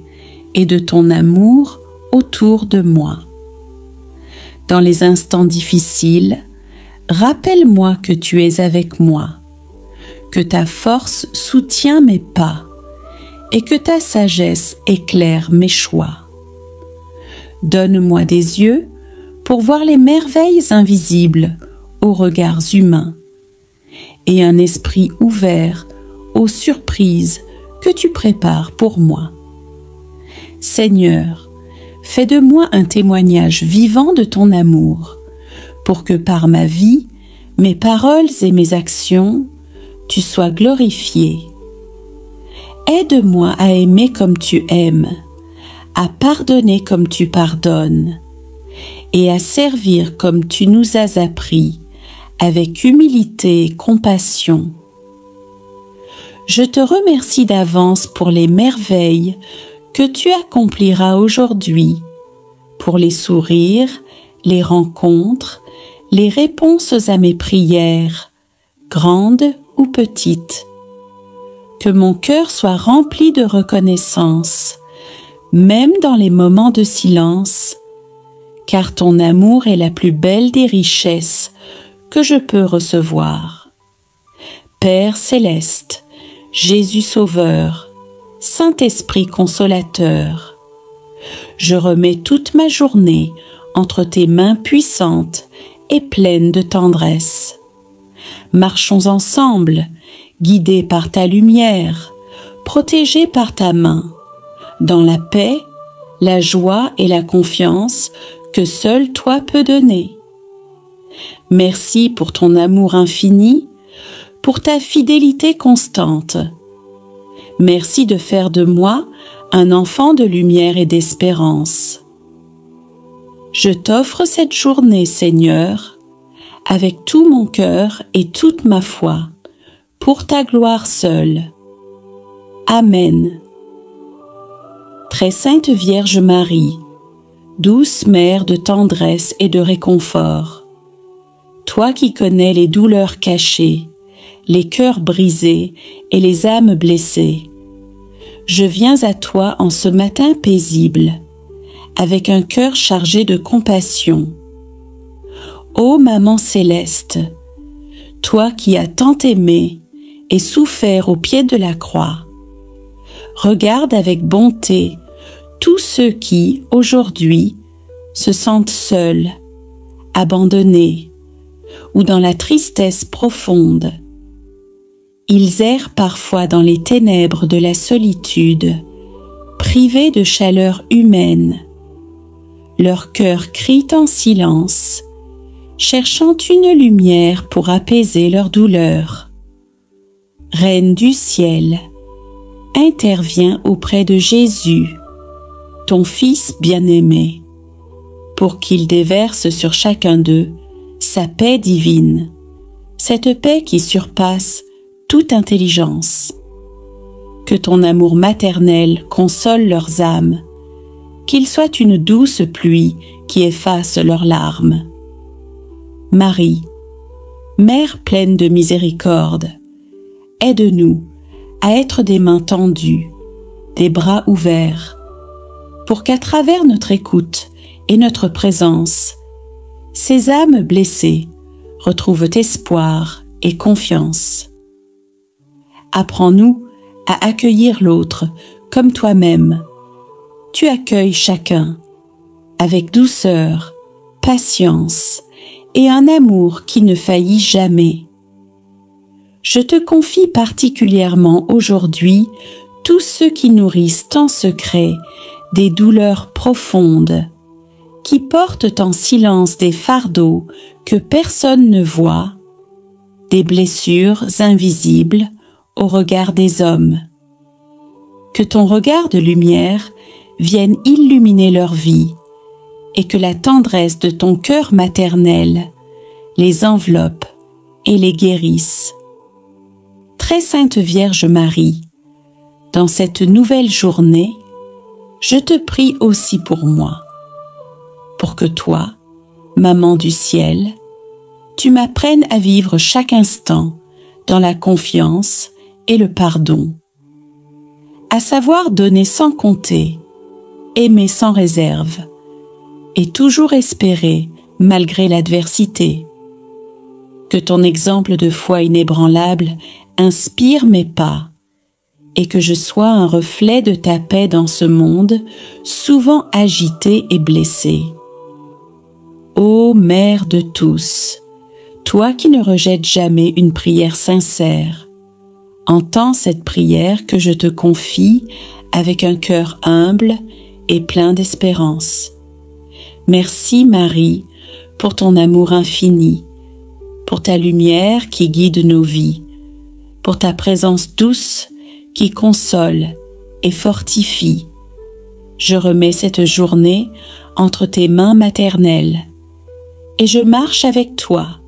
et de ton amour autour de moi. Dans les instants difficiles, rappelle-moi que tu es avec moi, que ta force soutient mes pas et que ta sagesse éclaire mes choix. Donne-moi des yeux pour voir les merveilles invisibles aux regards humains et un esprit ouvert aux surprises que tu prépares pour moi. Seigneur, fais de moi un témoignage vivant de ton amour, pour que par ma vie, mes paroles et mes actions, tu sois glorifié. Aide-moi à aimer comme tu aimes, à pardonner comme tu pardonnes, et à servir comme tu nous as appris, avec humilité et compassion. Je te remercie d'avance pour les merveilles que tu accompliras aujourd'hui, pour les sourires, les rencontres, les réponses à mes prières, grandes ou petites. Que mon cœur soit rempli de reconnaissance, même dans les moments de silence, car ton amour est la plus belle des richesses que je peux recevoir. Père céleste, Jésus Sauveur, Saint-Esprit consolateur, je remets toute ma journée entre tes mains puissantes et pleines de tendresse. Marchons ensemble, guidés par ta lumière, protégés par ta main, dans la paix, la joie et la confiance que seul toi peux donner. Merci pour ton amour infini, pour ta fidélité constante. Merci de faire de moi un enfant de lumière et d'espérance. Je t'offre cette journée, Seigneur, avec tout mon cœur et toute ma foi, pour ta gloire seule. Amen. Très sainte Vierge Marie, douce mère de tendresse et de réconfort, toi qui connais les douleurs cachées, les cœurs brisés et les âmes blessées, je viens à toi en ce matin paisible, avec un cœur chargé de compassion. Ô Maman céleste, toi qui as tant aimé et souffert au pied de la croix, regarde avec bonté tous ceux qui, aujourd'hui, se sentent seuls, abandonnés ou dans la tristesse profonde. Ils errent parfois dans les ténèbres de la solitude, privés de chaleur humaine. Leur cœur crie en silence, cherchant une lumière pour apaiser leur douleur. Reine du ciel, interviens auprès de Jésus, ton Fils bien-aimé, pour qu'il déverse sur chacun d'eux sa paix divine, cette paix qui surpasse toute intelligence. Que ton amour maternel console leurs âmes, qu'il soit une douce pluie qui efface leurs larmes. Marie, Mère pleine de miséricorde, aide-nous à être des mains tendues, des bras ouverts, pour qu'à travers notre écoute et notre présence, ces âmes blessées retrouvent espoir et confiance. Apprends-nous à accueillir l'autre comme toi-même. Tu accueilles chacun avec douceur, patience et un amour qui ne faillit jamais. Je te confie particulièrement aujourd'hui tous ceux qui nourrissent en secret des douleurs profondes, qui portent en silence des fardeaux que personne ne voit, des blessures invisibles au regard des hommes. Que ton regard de lumière vienne illuminer leur vie et que la tendresse de ton cœur maternel les enveloppe et les guérisse. Très Sainte Vierge Marie, dans cette nouvelle journée, je te prie aussi pour moi, pour que toi, Maman du ciel, tu m'apprennes à vivre chaque instant dans la confiance et le pardon, à savoir donner sans compter, aimer sans réserve et toujours espérer malgré l'adversité. Que ton exemple de foi inébranlable inspire mes pas et que je sois un reflet de ta paix dans ce monde souvent agité et blessé. Ô Mère de tous, toi qui ne rejettes jamais une prière sincère, entends cette prière que je te confie avec un cœur humble et plein d'espérance. Merci Marie pour ton amour infini, pour ta lumière qui guide nos vies, pour ta présence douce qui console et fortifie. Je remets cette journée entre tes mains maternelles et je marche avec toi,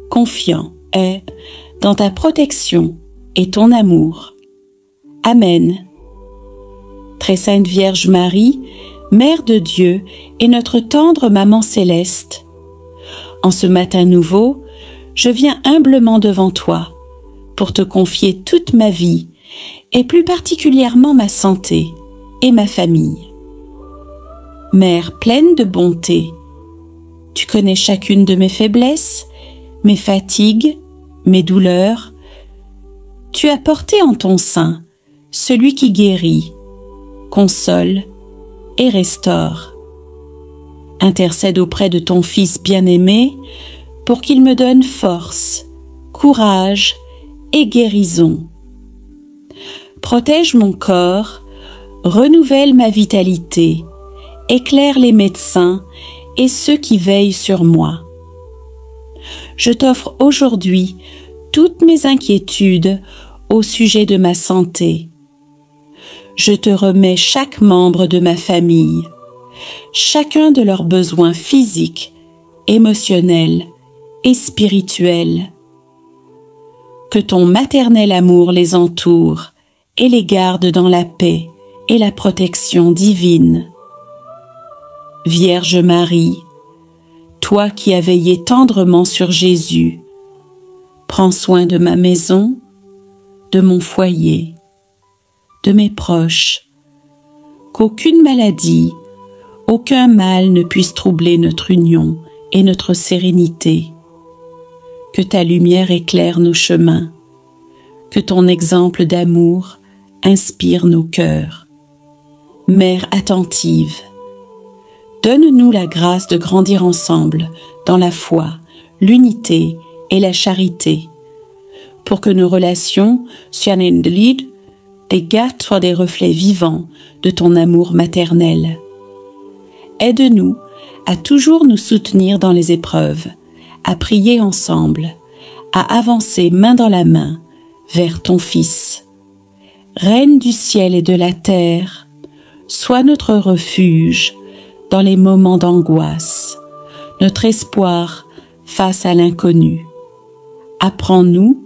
confiant et dans ta protection et ton amour. Amen. Très Sainte Vierge Marie, Mère de Dieu et notre tendre Maman céleste, en ce matin nouveau, je viens humblement devant toi pour te confier toute ma vie et plus particulièrement ma santé et ma famille. Mère pleine de bonté, tu connais chacune de mes faiblesses, mes fatigues, mes douleurs. Tu as porté en ton sein celui qui guérit, console et restaure. Intercède auprès de ton Fils bien-aimé pour qu'il me donne force, courage et guérison. Protège mon corps, renouvelle ma vitalité, éclaire les médecins et ceux qui veillent sur moi. Je t'offre aujourd'hui toutes mes inquiétudes au sujet de ma santé. Je te remets chaque membre de ma famille, chacun de leurs besoins physiques, émotionnels et spirituels. Que ton maternel amour les entoure et les garde dans la paix et la protection divine. Vierge Marie, toi qui as veillé tendrement sur Jésus, prends soin de ma maison, de mon foyer, de mes proches, qu'aucune maladie, aucun mal ne puisse troubler notre union et notre sérénité. Que ta lumière éclaire nos chemins, que ton exemple d'amour inspire nos cœurs. Mère attentive, donne-nous la grâce de grandir ensemble dans la foi, l'unité et la charité, pour que nos relations soient un lead, les gâtes soient des reflets vivants de ton amour maternel. Aide-nous à toujours nous soutenir dans les épreuves, à prier ensemble, à avancer main dans la main vers ton Fils. Reine du ciel et de la terre, sois notre refuge dans les moments d'angoisse, notre espoir face à l'inconnu. Apprends-nous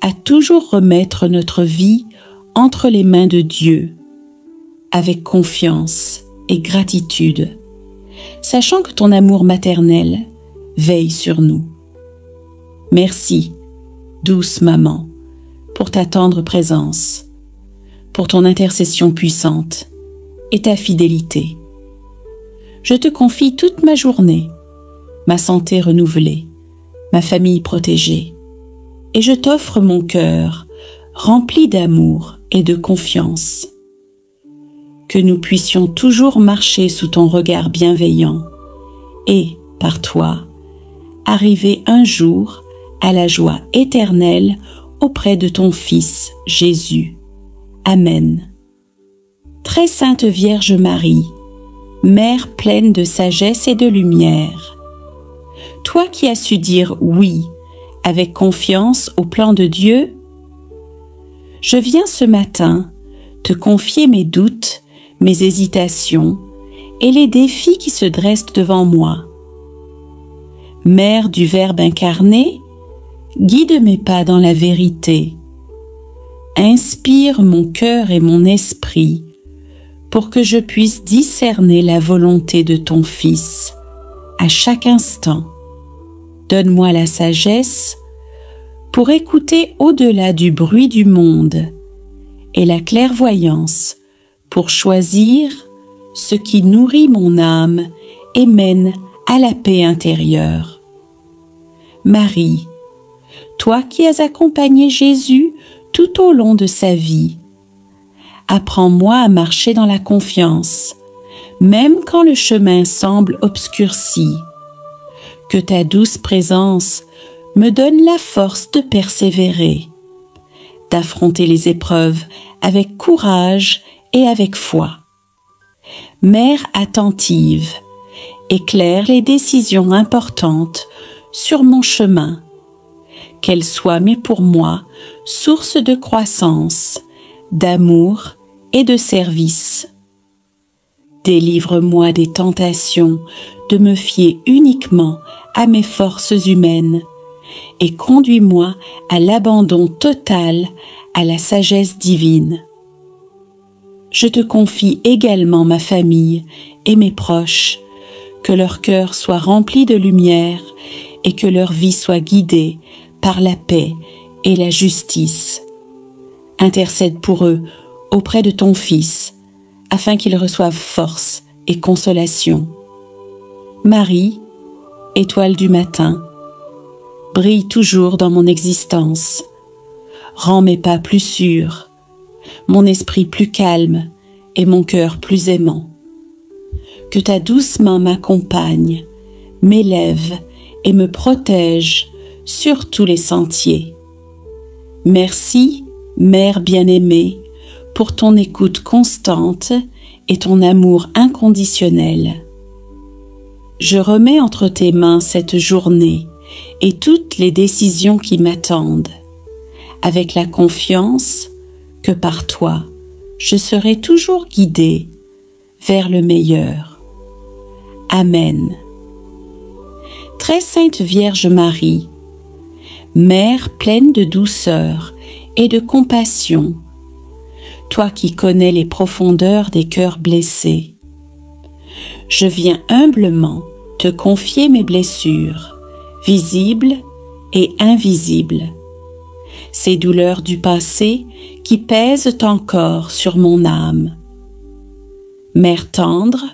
à toujours remettre notre vie entre les mains de Dieu, avec confiance et gratitude, sachant que ton amour maternel veille sur nous. Merci, douce maman, pour ta tendre présence, pour ton intercession puissante et ta fidélité. Je te confie toute ma journée, ma santé renouvelée, ma famille protégée, et je t'offre mon cœur rempli d'amour et de confiance. Que nous puissions toujours marcher sous ton regard bienveillant et, par toi, arriver un jour à la joie éternelle auprès de ton Fils Jésus. Amen. Très sainte Vierge Marie, Mère pleine de sagesse et de lumière, toi qui as su dire oui avec confiance au plan de Dieu, je viens ce matin te confier mes doutes, mes hésitations et les défis qui se dressent devant moi. Mère du Verbe incarné, guide mes pas dans la vérité. Inspire mon cœur et mon esprit pour que je puisse discerner la volonté de ton Fils à chaque instant. Donne-moi la sagesse pour écouter au-delà du bruit du monde et la clairvoyance pour choisir ce qui nourrit mon âme et mène à la paix intérieure. Marie, toi qui as accompagné Jésus tout au long de sa vie, apprends-moi à marcher dans la confiance, même quand le chemin semble obscurci. Que ta douce présence me donne la force de persévérer, d'affronter les épreuves avec courage et avec foi. Mère attentive, éclaire les décisions importantes sur mon chemin, qu'elles soient, mais pour moi, source de croissance, d'amour et de service. Délivre-moi des tentations de me fier uniquement à mes forces humaines et conduis-moi à l'abandon total à la sagesse divine. Je te confie également ma famille et mes proches, que leur cœur soit rempli de lumière et que leur vie soit guidée par la paix et la justice. Intercède pour eux auprès de ton Fils, afin qu'ils reçoivent force et consolation. Marie, étoile du matin, brille toujours dans mon existence. Rends mes pas plus sûrs, mon esprit plus calme et mon cœur plus aimant. Que ta douce main m'accompagne, m'élève et me protège sur tous les sentiers. Merci, Mère bien-aimée, pour ton écoute constante et ton amour inconditionnel. Je remets entre tes mains cette journée et toutes les décisions qui m'attendent, avec la confiance que par toi, je serai toujours guidée vers le meilleur. Amen. Très sainte Vierge Marie, Mère pleine de douceur et de compassion, toi qui connais les profondeurs des cœurs blessés, je viens humblement te confier mes blessures, visibles et invisibles, ces douleurs du passé qui pèsent encore sur mon âme. Mère tendre,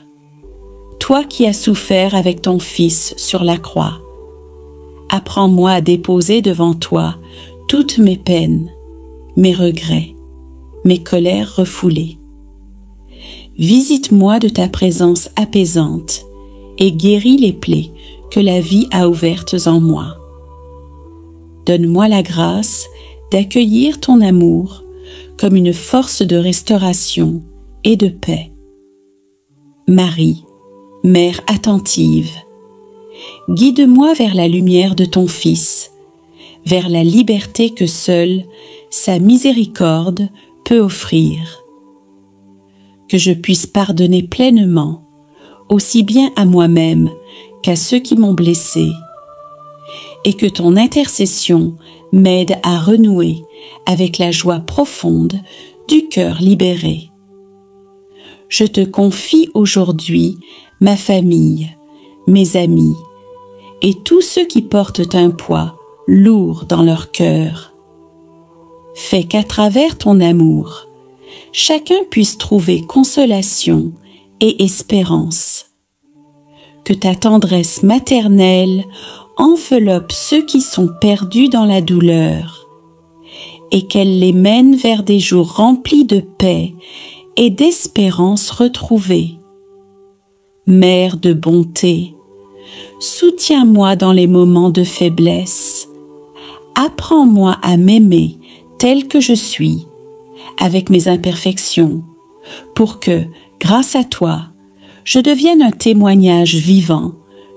toi qui as souffert avec ton Fils sur la croix, apprends-moi à déposer devant toi toutes mes peines, mes regrets mes colères refoulées. Visite-moi de ta présence apaisante et guéris les plaies que la vie a ouvertes en moi. Donne-moi la grâce d'accueillir ton amour comme une force de restauration et de paix. Marie, Mère attentive, guide-moi vers la lumière de ton Fils, vers la liberté que seule sa miséricorde peut offrir. Que je puisse pardonner pleinement, aussi bien à moi-même qu'à ceux qui m'ont blessé, et que ton intercession m'aide à renouer avec la joie profonde du cœur libéré. Je te confie aujourd'hui ma famille, mes amis, et tous ceux qui portent un poids lourd dans leur cœur. Fais qu'à travers ton amour, chacun puisse trouver consolation et espérance. Que ta tendresse maternelle enveloppe ceux qui sont perdus dans la douleur et qu'elle les mène vers des jours remplis de paix et d'espérance retrouvée. Mère de bonté, soutiens-moi dans les moments de faiblesse. Apprends-moi à m'aimer tel que je suis, avec mes imperfections, pour que, grâce à toi, je devienne un témoignage vivant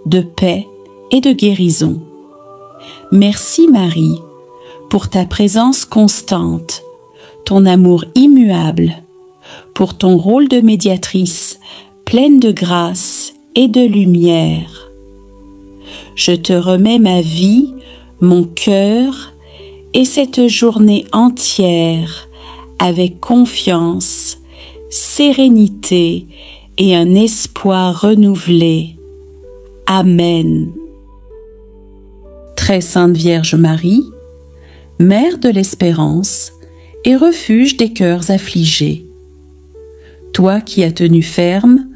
de paix et de guérison. Merci Marie pour ta présence constante, ton amour immuable, pour ton rôle de médiatrice pleine de grâce et de lumière. Je te remets ma vie, mon cœur et cette journée entière avec confiance, sérénité et un espoir renouvelé. Amen. Très sainte Vierge Marie, Mère de l'espérance et refuge des cœurs affligés, toi qui as tenu ferme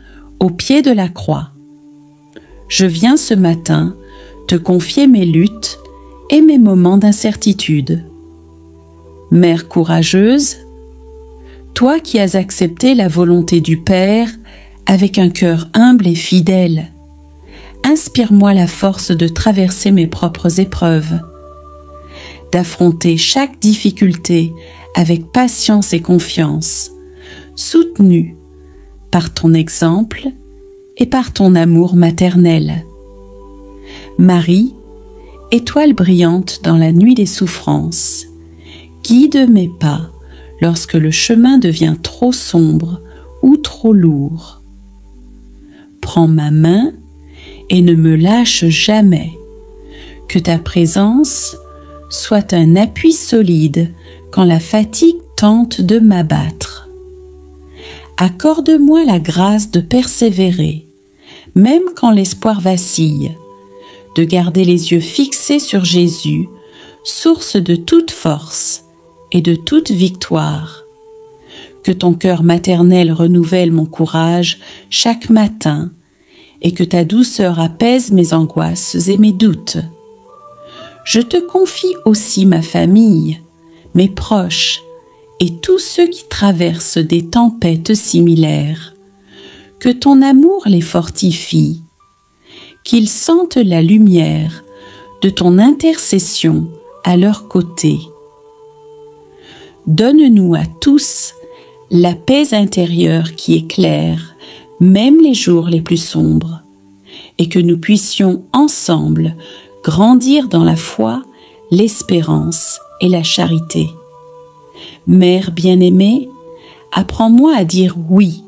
au pied de la croix, je viens ce matin te confier mes luttes et mes moments d'incertitude. Mère courageuse, toi qui as accepté la volonté du Père avec un cœur humble et fidèle, inspire-moi la force de traverser mes propres épreuves, d'affronter chaque difficulté avec patience et confiance, soutenue par ton exemple et par ton amour maternel. Marie, étoile brillante dans la nuit des souffrances, guide mes pas lorsque le chemin devient trop sombre ou trop lourd. Prends ma main et ne me lâche jamais. Que ta présence soit un appui solide quand la fatigue tente de m'abattre. Accorde-moi la grâce de persévérer, même quand l'espoir vacille, de garder les yeux fixés sur Jésus, source de toute force et de toute victoire. Que ton cœur maternel renouvelle mon courage chaque matin et que ta douceur apaise mes angoisses et mes doutes. Je te confie aussi ma famille, mes proches et tous ceux qui traversent des tempêtes similaires. Que ton amour les fortifie, qu'ils sentent la lumière de ton intercession à leur côté. Donne-nous à tous la paix intérieure qui éclaire même les jours les plus sombres, et que nous puissions ensemble grandir dans la foi, l'espérance et la charité. Mère bien-aimée, apprends-moi à dire oui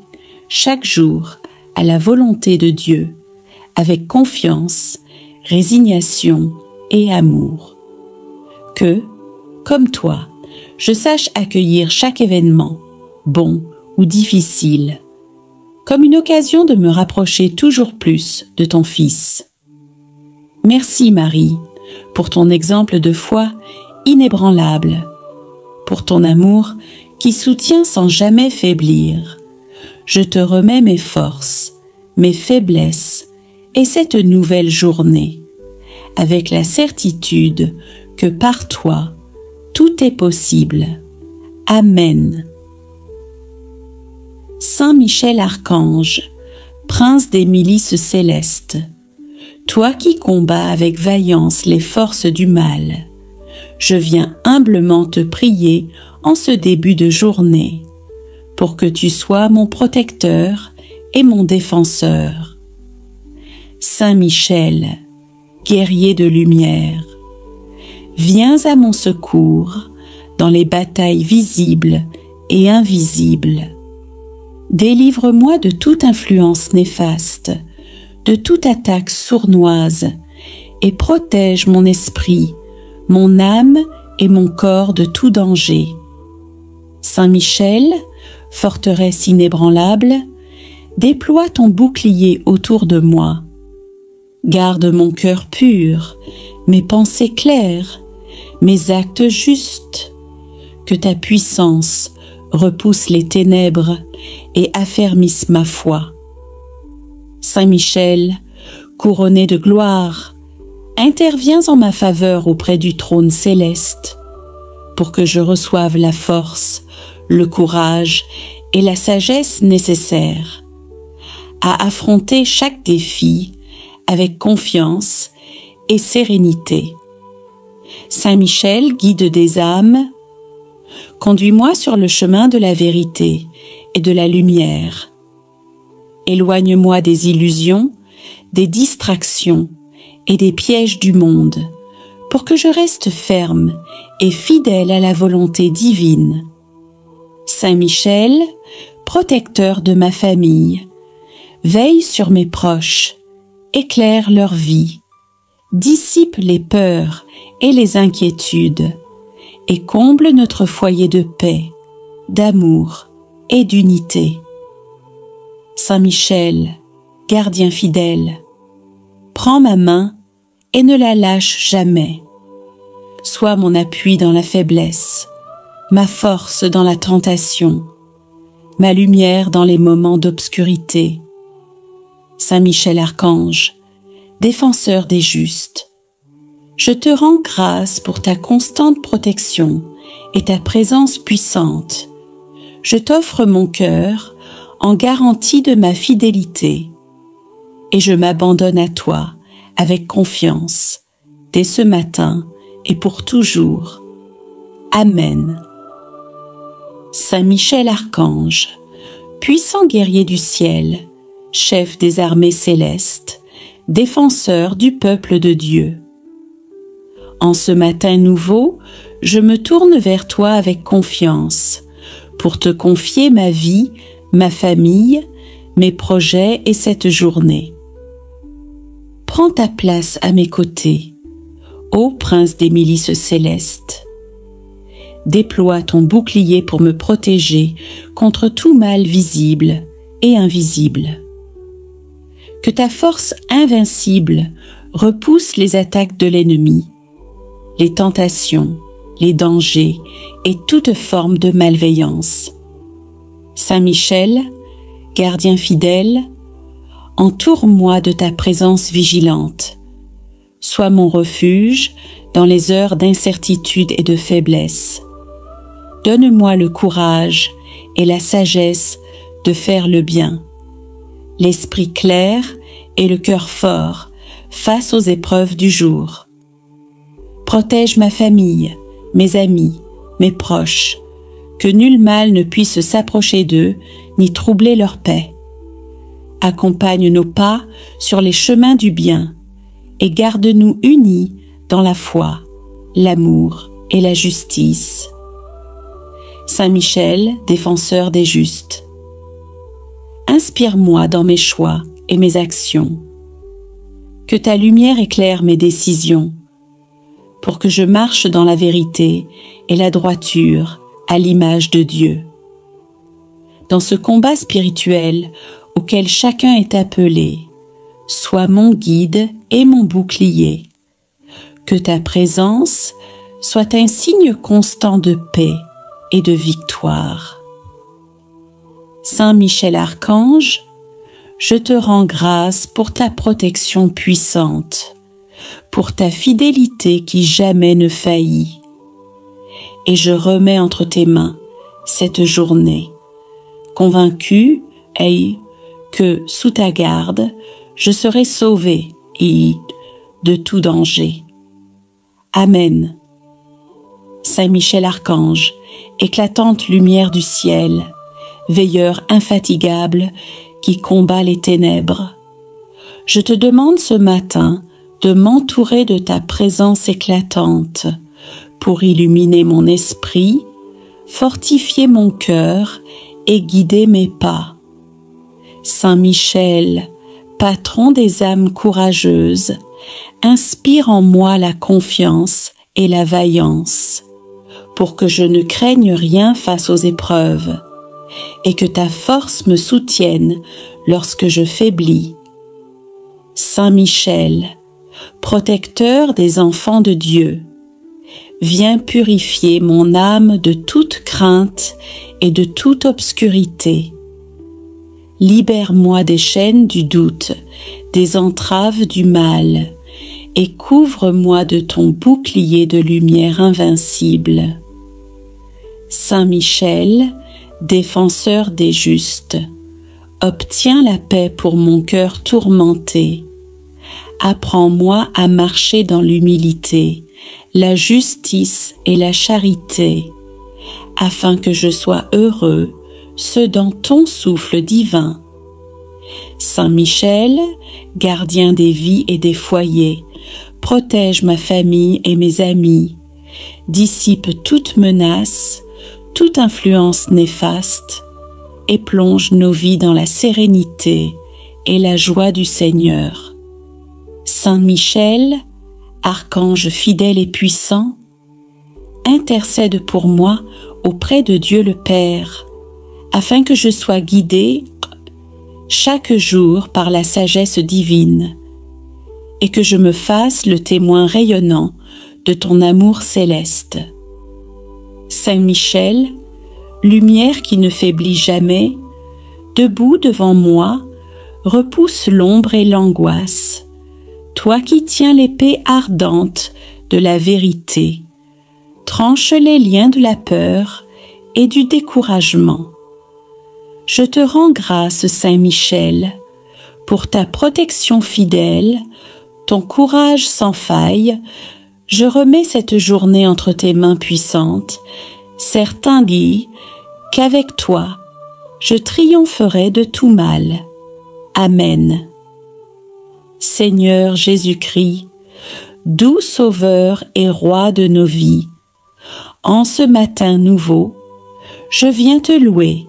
chaque jour à la volonté de Dieu, avec confiance, résignation et amour. Que, comme toi, je sache accueillir chaque événement, bon ou difficile, comme une occasion de me rapprocher toujours plus de ton Fils. Merci Marie, pour ton exemple de foi inébranlable, pour ton amour qui soutient sans jamais faiblir. Je te remets mes forces, mes faiblesses et cette nouvelle journée, avec la certitude que par toi, tout est possible. Amen. Saint Michel Archange, prince des milices célestes, toi qui combats avec vaillance les forces du mal, je viens humblement te prier en ce début de journée, pour que tu sois mon protecteur et mon défenseur. Saint Michel, guerrier de lumière, viens à mon secours dans les batailles visibles et invisibles. Délivre-moi de toute influence néfaste, de toute attaque sournoise, et protège mon esprit, mon âme et mon corps de tout danger. Saint Michel, forteresse inébranlable, déploie ton bouclier autour de moi. Garde mon cœur pur, mes pensées claires, mes actes justes. Que ta puissance repousse les ténèbres et affermisse ma foi. Saint Michel, couronné de gloire, interviens en ma faveur auprès du trône céleste, pour que je reçoive la force, le courage et la sagesse nécessaires à affronter chaque défi avec confiance et sérénité. Saint Michel, guide des âmes, conduis-moi sur le chemin de la vérité et de la lumière. Éloigne-moi des illusions, des distractions et des pièges du monde, pour que je reste ferme et fidèle à la volonté divine. Saint Michel, protecteur de ma famille, veille sur mes proches, éclaire leur vie, dissipe les peurs et les inquiétudes, et comble notre foyer de paix, d'amour et d'unité. Saint Michel, gardien fidèle, prends ma main et ne la lâche jamais. Sois mon appui dans la faiblesse, ma force dans la tentation, ma lumière dans les moments d'obscurité. Saint Michel Archange, défenseur des justes, je te rends grâce pour ta constante protection et ta présence puissante. Je t'offre mon cœur en garantie de ma fidélité, et je m'abandonne à toi avec confiance, dès ce matin et pour toujours. Amen. Saint Michel Archange, puissant guerrier du ciel, chef des armées célestes, défenseur du peuple de Dieu. En ce matin nouveau, je me tourne vers toi avec confiance, pour te confier ma vie, ma famille, mes projets et cette journée. Prends ta place à mes côtés, ô prince des milices célestes. Déploie ton bouclier pour me protéger contre tout mal visible et invisible. Que ta force invincible repousse les attaques de l'ennemi, les tentations, les dangers et toute forme de malveillance. Saint Michel, gardien fidèle, entoure-moi de ta présence vigilante. Sois mon refuge dans les heures d'incertitude et de faiblesse. Donne-moi le courage et la sagesse de faire le bien, l'esprit clair et le cœur fort face aux épreuves du jour. Protège ma famille, mes amis, mes proches, que nul mal ne puisse s'approcher d'eux ni troubler leur paix. Accompagne nos pas sur les chemins du bien et garde-nous unis dans la foi, l'amour et la justice. Saint Michel, défenseur des justes, inspire-moi dans mes choix et mes actions. Que ta lumière éclaire mes décisions, pour que je marche dans la vérité et la droiture à l'image de Dieu. Dans ce combat spirituel auquel chacun est appelé, sois mon guide et mon bouclier. Que ta présence soit un signe constant de paix et de victoire. Saint Michel Archange, je te rends grâce pour ta protection puissante, pour ta fidélité qui jamais ne faillit. Et je remets entre tes mains cette journée, convaincu que sous ta garde, je serai sauvé et de tout danger. Amen. Saint Michel Archange, éclatante lumière du ciel, veilleur infatigable qui combat les ténèbres, je te demande ce matin de m'entourer de ta présence éclatante pour illuminer mon esprit, fortifier mon cœur et guider mes pas. Saint Michel, patron des âmes courageuses, inspire en moi la confiance et la vaillance, pour que je ne craigne rien face aux épreuves, et que ta force me soutienne lorsque je faiblis. Saint Michel, protecteur des enfants de Dieu, viens purifier mon âme de toute crainte et de toute obscurité. Libère-moi des chaînes du doute, des entraves du mal, et couvre-moi de ton bouclier de lumière invincible. Saint Michel, défenseur des justes, obtiens la paix pour mon cœur tourmenté. Apprends-moi à marcher dans l'humilité, la justice et la charité, afin que je sois heureux, ce dans ton souffle divin. Saint Michel, gardien des vies et des foyers, protège ma famille et mes amis, dissipe toute menace, toute influence néfaste, et plonge nos vies dans la sérénité et la joie du Seigneur. Saint Michel, archange fidèle et puissant, intercède pour moi auprès de Dieu le Père, afin que je sois guidé chaque jour par la sagesse divine, et que je me fasse le témoin rayonnant de ton amour céleste. Saint Michel, lumière qui ne faiblit jamais, debout devant moi, repousse l'ombre et l'angoisse. Toi qui tiens l'épée ardente de la vérité, tranche les liens de la peur et du découragement. Je te rends grâce, Saint Michel, pour ta protection fidèle, ton courage sans faille. Je remets cette journée entre tes mains puissantes, certain dit qu'avec toi, je triompherai de tout mal. Amen. Seigneur Jésus-Christ, doux Sauveur et Roi de nos vies, en ce matin nouveau, je viens te louer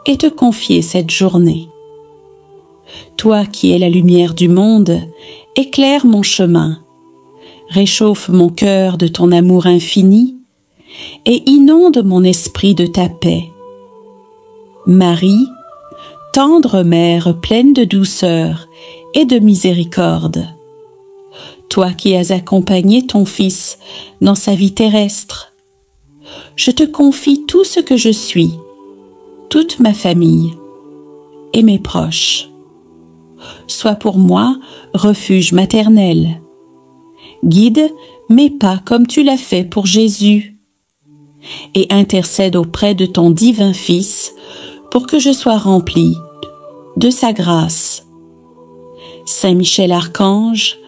et te confier cette journée. Toi qui es la lumière du monde, éclaire mon chemin, réchauffe mon cœur de ton amour infini et inonde mon esprit de ta paix. Marie, tendre mère pleine de douceur et de miséricorde, toi qui as accompagné ton Fils dans sa vie terrestre, je te confie tout ce que je suis, toute ma famille et mes proches. Sois pour moi refuge maternel. Guide mes pas comme tu l'as fait pour Jésus et intercède auprès de ton divin Fils pour que je sois rempli de sa grâce. Saint Michel Archange,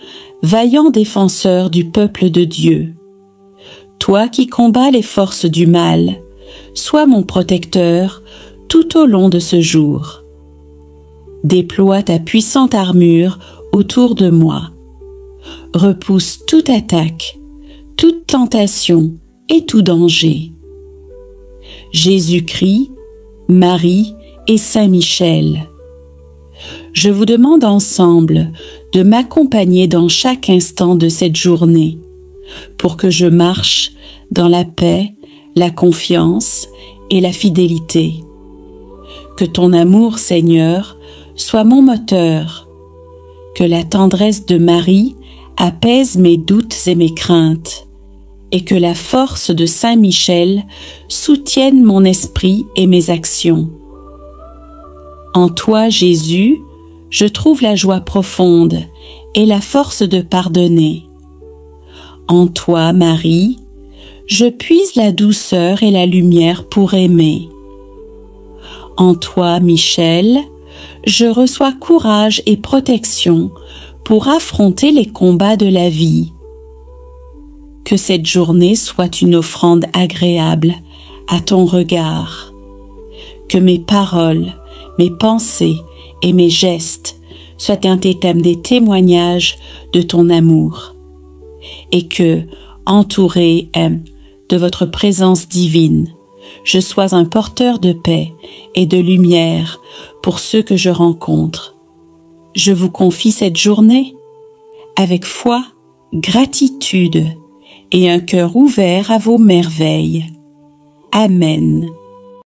vaillant défenseur du peuple de Dieu, toi qui combats les forces du mal, sois mon protecteur tout au long de ce jour. Déploie ta puissante armure autour de moi. Repousse toute attaque, toute tentation et tout danger. Jésus-Christ, Marie et Saint Michel, je vous demande ensemble de m'accompagner dans chaque instant de cette journée pour que je marche dans la paix, la confiance et la fidélité. Que ton amour, Seigneur, soit mon moteur, que la tendresse de Marie apaise mes doutes et mes craintes, et que la force de Saint Michel soutienne mon esprit et mes actions. En toi, Jésus, je trouve la joie profonde et la force de pardonner. En toi, Marie, je puise la douceur et la lumière pour aimer. En toi, Michel, je reçois courage et protection pour affronter les combats de la vie. Que cette journée soit une offrande agréable à ton regard. Que mes paroles, mes pensées et mes gestes soient un des témoignages de ton amour. Et que, entouré de votre présence divine, je sois un porteur de paix et de lumière pour ceux que je rencontre. Je vous confie cette journée avec foi, gratitude et un cœur ouvert à vos merveilles. Amen.